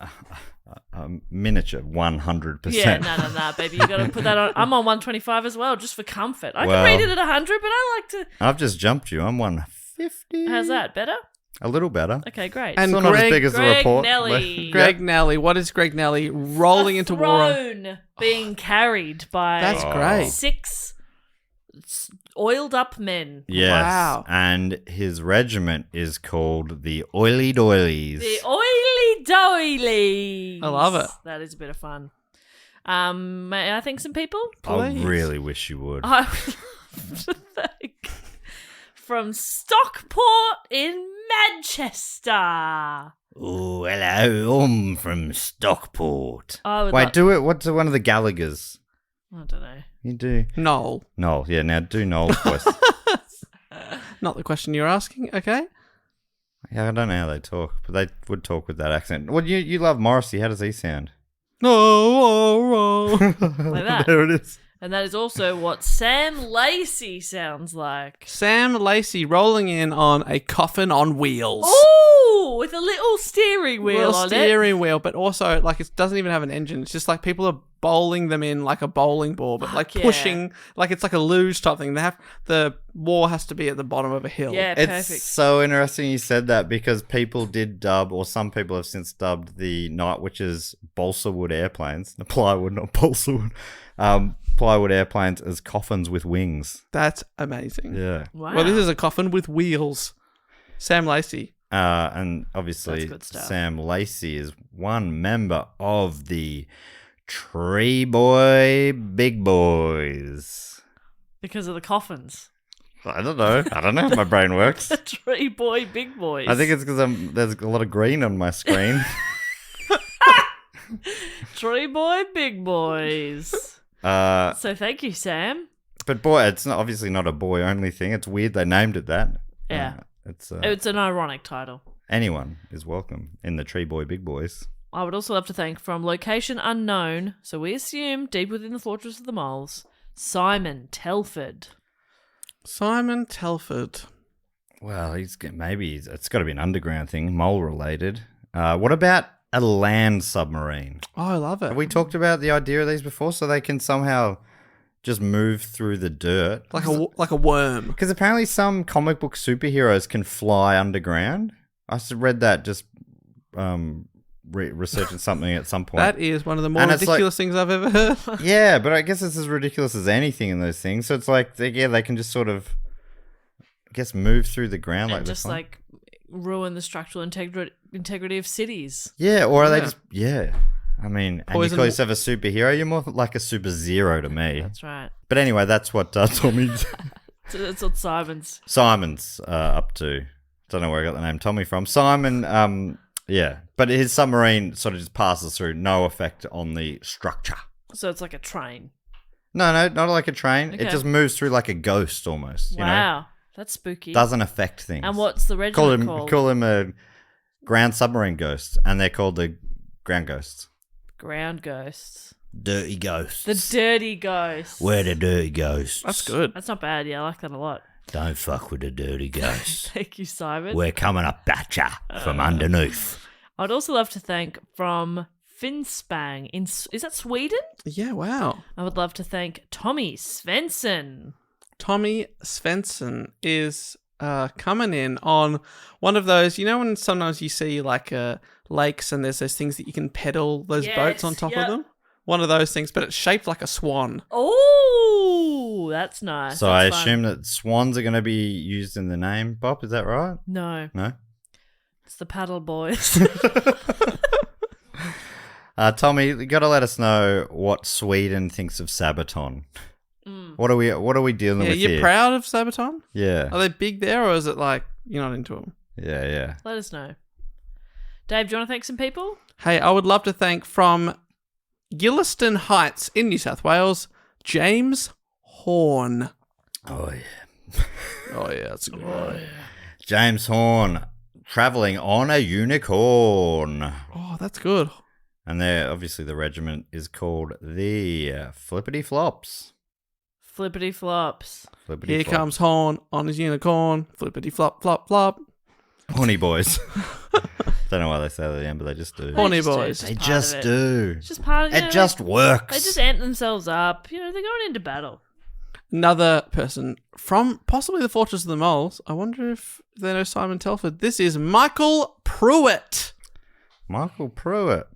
a miniature 100%. yeah, no, baby. You got to put that on. I'm on 125 as well, just for comfort. I Well- can read it at 100, but I like to. I've just jumped you. I'm 150. How's that better? A little better. Okay, great. And Still not as Greg- big as the Greg report. Nelly. Greg Nelly. What is Greg Nelly rolling into war on? Throne being carried by That's great. 6 oiled up men. Yes. Wow. And his regiment is called the Oily Doilies. The oily doilies. I love it. That is a bit of fun. May I thank some people? I Please. really wish you would. I would love to thank from Stockport in Manchester. Oh, hello. I'm from Stockport. I would Wait, like- do it. What's one of the Gallaghers? I don't know. You do. Noel. Noel. Yeah, now do Noel's voice. Not the question you're asking, okay? Yeah, I don't know how they talk, but they would talk with that accent. Well, you love Morrissey. How does he sound? No. Like that. There it is. And that is also what Sam Lacey sounds like. Sam Lacey rolling in on a coffin on wheels. Ooh, with a little steering wheel Little on steering wheel, but also like it doesn't even have an engine. It's just like people are bowling them in like a bowling ball, but like yeah. pushing, like it's like a luge type thing. The war has to be at the bottom of a hill. it. Yeah, It's perfect. so interesting you said that because people did dub, or some people have since dubbed the Night Witches balsa wood airplanes, the plywood, not balsa wood, plywood airplanes as coffins with wings. That's amazing. Yeah. Wow. Well, this is a coffin with wheels. Sam Lacey. And obviously, That's good stuff. Sam Lacey is one member of the Tree Boy Big Boys. Because of the coffins. I don't know. I don't know how my brain works. The Tree Boy Big Boys. I think it's because there's a lot of green on my screen. Tree Boy Big Boys. So thank you, Sam. But boy, it's not, obviously not a boy-only thing. It's weird they named it that. Yeah. It's It's an ironic title. anyone is welcome in the Tree Boy Big Boys. I would also love to thank from location unknown, so we assume deep within the Fortress of the Moles, Simon Telford. Simon Telford. Well, it's got to be an underground thing, mole-related. What about a land submarine? Oh, I love it. Have we talked about the idea of these before, so they can somehow just move through the dirt? like a worm. Because apparently some comic book superheroes can fly underground. I read that just researching something at some point. That is one of the more And it's ridiculous things I've ever heard. Yeah, but I guess it's as ridiculous as anything in those things. So it's like, they can just sort of, I guess, move through the ground And like just this. like ruin the structural integrity of cities. Yeah, or are they Yeah. just, yeah. I mean, and Poison- you call yourself a superhero, you're more like a super zero to me. That's right. But anyway, that's what Tommy So that's what Simon's up to. Don't know where I got the name Tommy from. Simon, yeah. But his submarine sort of just passes through, no effect on the structure. So it's like a train. No, not like a train. Okay. It just moves through like a ghost almost. You know? Wow. That's spooky. Doesn't affect things. And what's the regiment called? Call him a ground submarine ghost, and they're called the ground ghosts. Ground ghosts. Dirty ghosts. The dirty ghosts. We're the dirty ghosts. That's good. That's not bad. Yeah, I like that a lot. Don't fuck with the dirty ghosts. Thank you, Simon. We're coming up at ya from underneath. I'd also love to thank from Finspang is that Sweden? Yeah, wow. I would love to thank Tommy Svensson. Tommy Svensson is coming in on one of those, you know, when sometimes you see like lakes and there's those things that you can pedal those boats on top of them? One of those things, but it's shaped like a swan. Oh, that's nice. So that's I fun. assume that swans are going to be used in the name, Bob. Is that right? No, No? it's the paddle boys. Tommy, you got to let us know what Sweden thinks of Sabaton. What are we dealing with you're here? proud of Sabaton? Yeah. Are they big there, or is it like you're not into them? Yeah. Let us know. Dave, do you want to thank some people? Hey, I would love to thank from Gilliston Heights in New South Wales, James Horn. Oh, yeah. Oh, yeah, that's a good one. James Horn, travelling on a unicorn. Oh, that's good. And obviously the regiment is called the Flippity Flops. Flippity flops. Flippity Here Flop. comes Horn on his unicorn. Flippity flop, flop, flop. Horny boys. Don't know why they say that at the end, but they just do. Horny They just do, boys. it's They part just of it. do. It's just part of It just works. They just amp themselves up. You know, they're going into battle. Another person from possibly the Fortress of the Moles. I wonder if they know Simon Telford. This is Michael Pruitt. Michael Pruitt.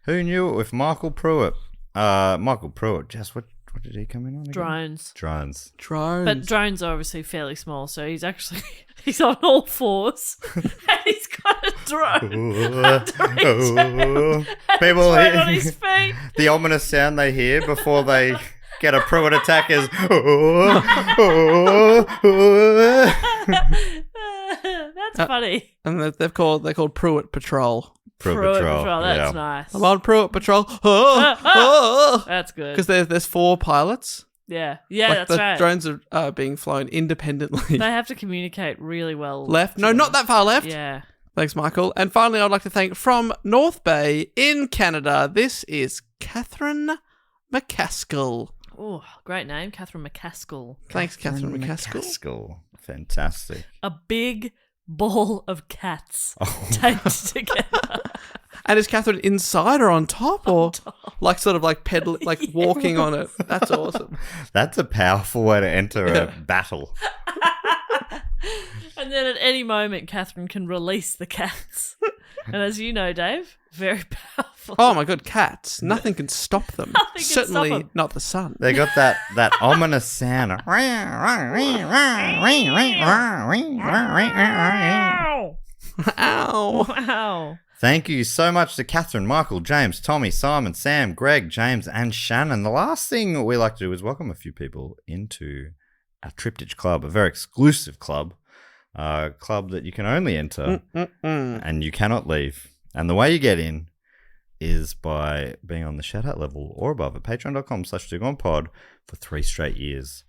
Who knew it with Michael Pruitt? Michael Pruitt. Just what did he come in on again? Drones. Drones. Drones. But drones are obviously fairly small, so he's actually he's on all fours and he's got a drone. People Drone on hear his feet. the ominous sound they hear before they get a Pruitt attack is. That's funny. And they're called Pruitt Patrol. Pruitt Patrol. That's yeah. nice. I'm on Pruitt Patrol. Oh, That's good. because there's 4 pilots. Yeah, yeah, Like that's the right. drones are being flown independently. They have to communicate really well. Left? No, not that far left. Yeah. Thanks, Michael. And finally, I'd like to thank from North Bay in Canada. This is Catherine McCaskill. Oh, great name, Catherine McCaskill. Thanks, Catherine McCaskill. McCaskill. Fantastic. A big ball of cats Oh. taped together. And is Catherine inside or on top, or like sort of like pedaling, like walking on it? That's awesome. That's a powerful way to enter a battle. And then at any moment, Catherine can release the cats. And as you know, Dave, very powerful. Oh my god, cats! Nothing can stop them. Nothing can Certainly stop 'em. not the sun. They got that ominous sound. Ow! Wow. Thank you so much to Catherine, Michael, James, Tommy, Simon, Sam, Greg, James, and Shannon. The last thing we like to do is welcome a few people into our Triptych Club, a very exclusive club, a club that you can only enter and you cannot leave. And the way you get in is by being on the shout-out level or above at patreon.com/2gonepod for 3 straight years.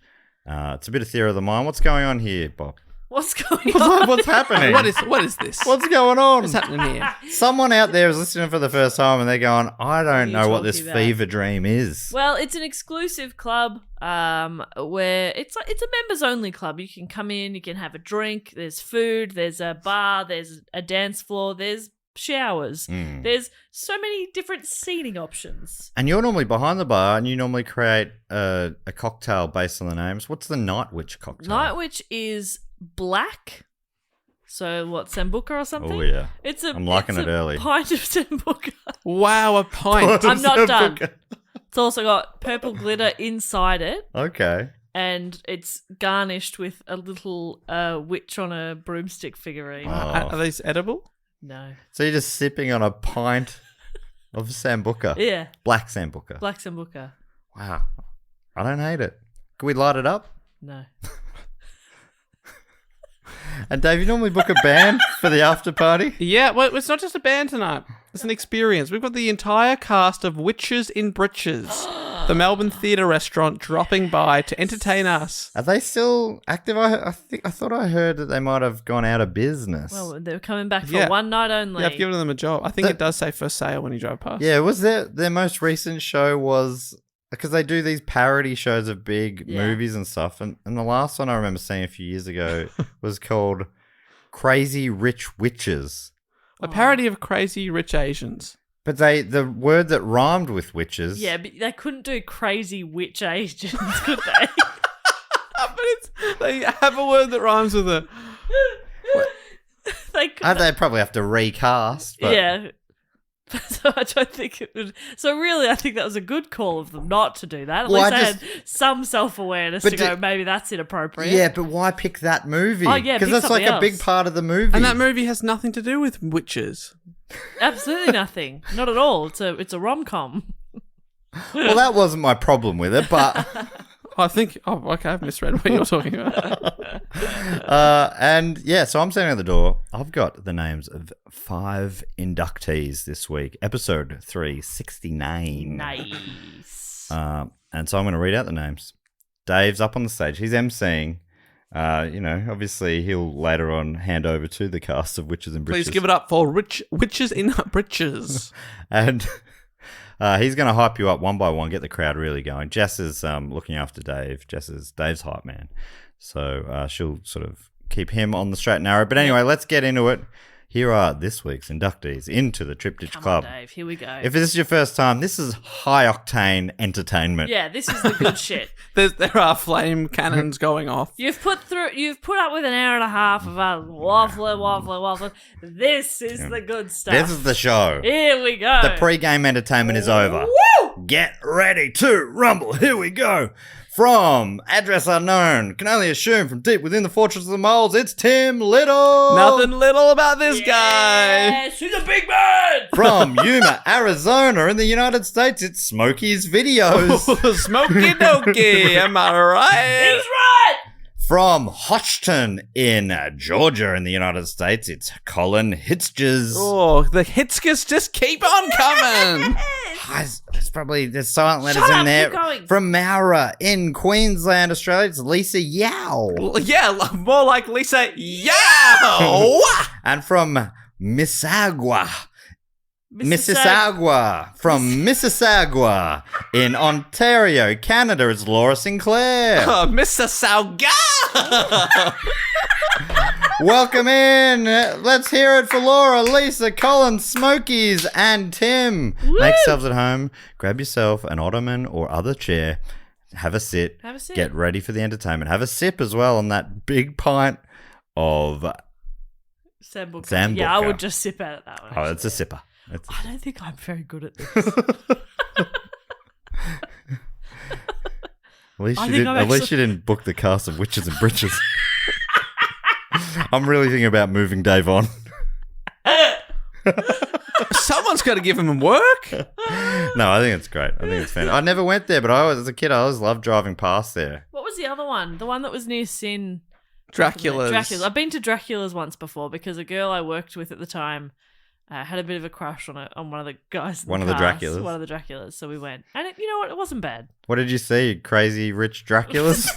It's a bit of theory of the mind. What's going on here, Bob? What's going on? What's happening? What is this? What's going on? What's happening here? Someone out there is listening for the first time and they're going, I don't you know what this talking about? fever dream is. Well, it's an exclusive club where it's a members only club. You can come in, you can have a drink, there's food, there's a bar, there's a dance floor, there's showers. There's so many different seating options. And you're normally behind the bar and you normally create a cocktail based on the names. What's the Night Witch cocktail? Night Witch is black. So what, Sambuca or something? Oh, yeah. I'm liking it early. Pint of Sambuca. Wow, a pint. I'm not done. It's also got purple glitter inside it. Okay. And it's garnished with a little witch on a broomstick figurine. Oh. Are these edible? No. So you're just sipping on a pint of Sambuca. Yeah. Black Sambuca. Black Sambuca. Wow. I don't hate it. Can we light it up? No. And Dave, you normally book a band for the after party? Yeah, well, it's not just a band tonight. It's an experience. We've got the entire cast of Witches in Breeches, the Melbourne Theatre Restaurant, dropping by to entertain us. Are they still active? I thought I heard that they might have gone out of business. Well, they're coming back for Yeah. one night only. Yeah, I've given them a job. I think it does say for sale when you drive past. Yeah, was their most recent show was because they do these parody shows of big movies and stuff, and the last one I remember seeing a few years ago was called Crazy Rich Witches. A parody of Crazy Rich Asians. But the word that rhymed with witches. Yeah, but they couldn't do crazy witch agents, could they? But They have a word that rhymes with it. They probably have to recast. But Yeah. So I don't think it would. So really, I think that was a good call of them not to do that. At Well, least I they had some self-awareness to go, maybe that's inappropriate. Yeah, but why pick that movie? Oh, yeah, because pick that's like something a big else. part of the movie. And that movie has nothing to do with witches. Absolutely nothing. Not at all. It's a rom-com. Well, that wasn't my problem with it, but I think. Oh, okay. I've misread what you're talking about. and yeah, so I'm standing at the door. I've got the names of 5 inductees this week, episode 369. Nice. And so I'm going to read out the names. Dave's up on the stage. He's emceeing. Obviously he'll later on hand over to the cast of Witches in Breeches. Please give it up for Witches in Breeches. And he's going to hype you up one by one, get the crowd really going. Jess is looking after Dave. Jess is Dave's hype man. So she'll sort of keep him on the straight and narrow. But anyway, let's get into it. Here are this week's inductees into the Triptych Club. Come on, Dave. Here we go. If this is your first time, this is high-octane entertainment. Yeah, this is the good shit. There are flame cannons going off. You've put up with an hour and a half of us waffling. This is the good stuff. This is the show. Here we go. The pre-game entertainment is over. Woo! Get ready to rumble. Here we go. From address unknown, can only assume from deep within the fortress of the moles, it's Tim Little. Nothing little about this guy. Yes, he's a big man. From Yuma, Arizona, in the United States, it's Smokey's Videos. Smokey dokey, am I right? He's right. From Hodgton in Georgia, in the United States, it's Colin Hitzges. Oh, the Hitskis just keep on coming. It's probably there's silent letters Shut in up, there. keep going. From Mowra in Queensland, Australia, it's Lisa Yao. Yeah, more like Lisa. Yow! And from Mississauga, from Mississauga in Ontario, Canada, it's Laura Sinclair. Mississauga! Welcome in. Let's hear it for Laura, Lisa, Colin, Smokies, and Tim. Woo! Make yourselves at home. Grab yourself an ottoman or other chair. Have a sit. Get ready for the entertainment. Have a sip as well on that big pint of Sambuca. Yeah, I would just sip out of that one. Oh, it's a sipper. I don't think I'm very good at this. At least you didn't book the cast of Witches and Breeches. I'm really thinking about moving Dave on. Someone's got to give him work. No, I think it's great. I think it's fantastic. I never went there, but as a kid, I always loved driving past there. What was the other one? The one that was near Sin? Dracula's. I've been to Dracula's once before because a girl I worked with at the time had a bit of a crush on one of the guys. One of the Draculas. One of the Draculas. So we went, and you know what? It wasn't bad. What did you see? Crazy rich Draculas?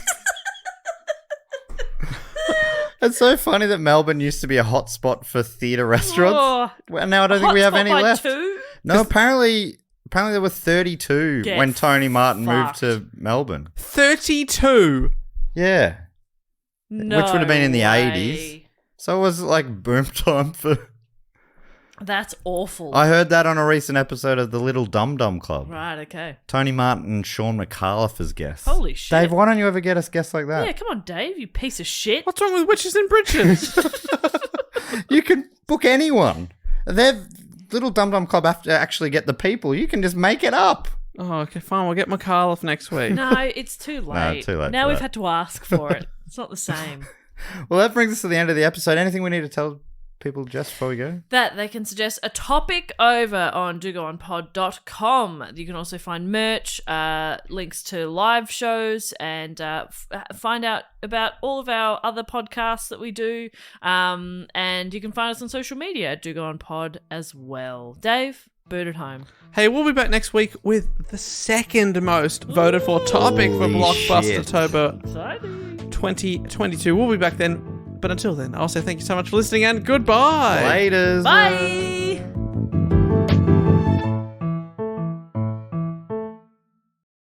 It's so funny that Melbourne used to be a hotspot for theatre restaurants. Oh, Well, now I don't think we have any left. 2? No, apparently there were 32 when Tony Martin moved to Melbourne. 32. Yeah. No Which would have been in the way. 80s. So it was like boom time for... That's awful. I heard that on a recent episode of the Little Dum Dum Club. Right, okay. Tony Martin and Sean McAuliffe as guests. Holy shit. Dave, why don't you ever get us guests like that? Yeah, come on, Dave, you piece of shit. What's wrong with Witches in Breeches? You can book anyone. They're Little Dum Dum Club have to actually get the people. You can just make it up. Oh, okay, fine. We'll get McAuliffe next week. No, it's too late. No, too late Now for we've that. had to ask for it. It's not the same. Well, that brings us to the end of the episode. Anything we need to tell people just before we go? That they can suggest a topic over on dogoonpod.com. You can also find merch, links to live shows, and find out about all of our other podcasts that we do. And you can find us on social media at dogoonpod as well. Dave, boot it home. Hey, we'll be back next week with the second most voted for topic for Holy Blockbuster shit. October Exciting. 2022. We'll be back then. But until then, I'll say thank you so much for listening and goodbye. Laters. Bye.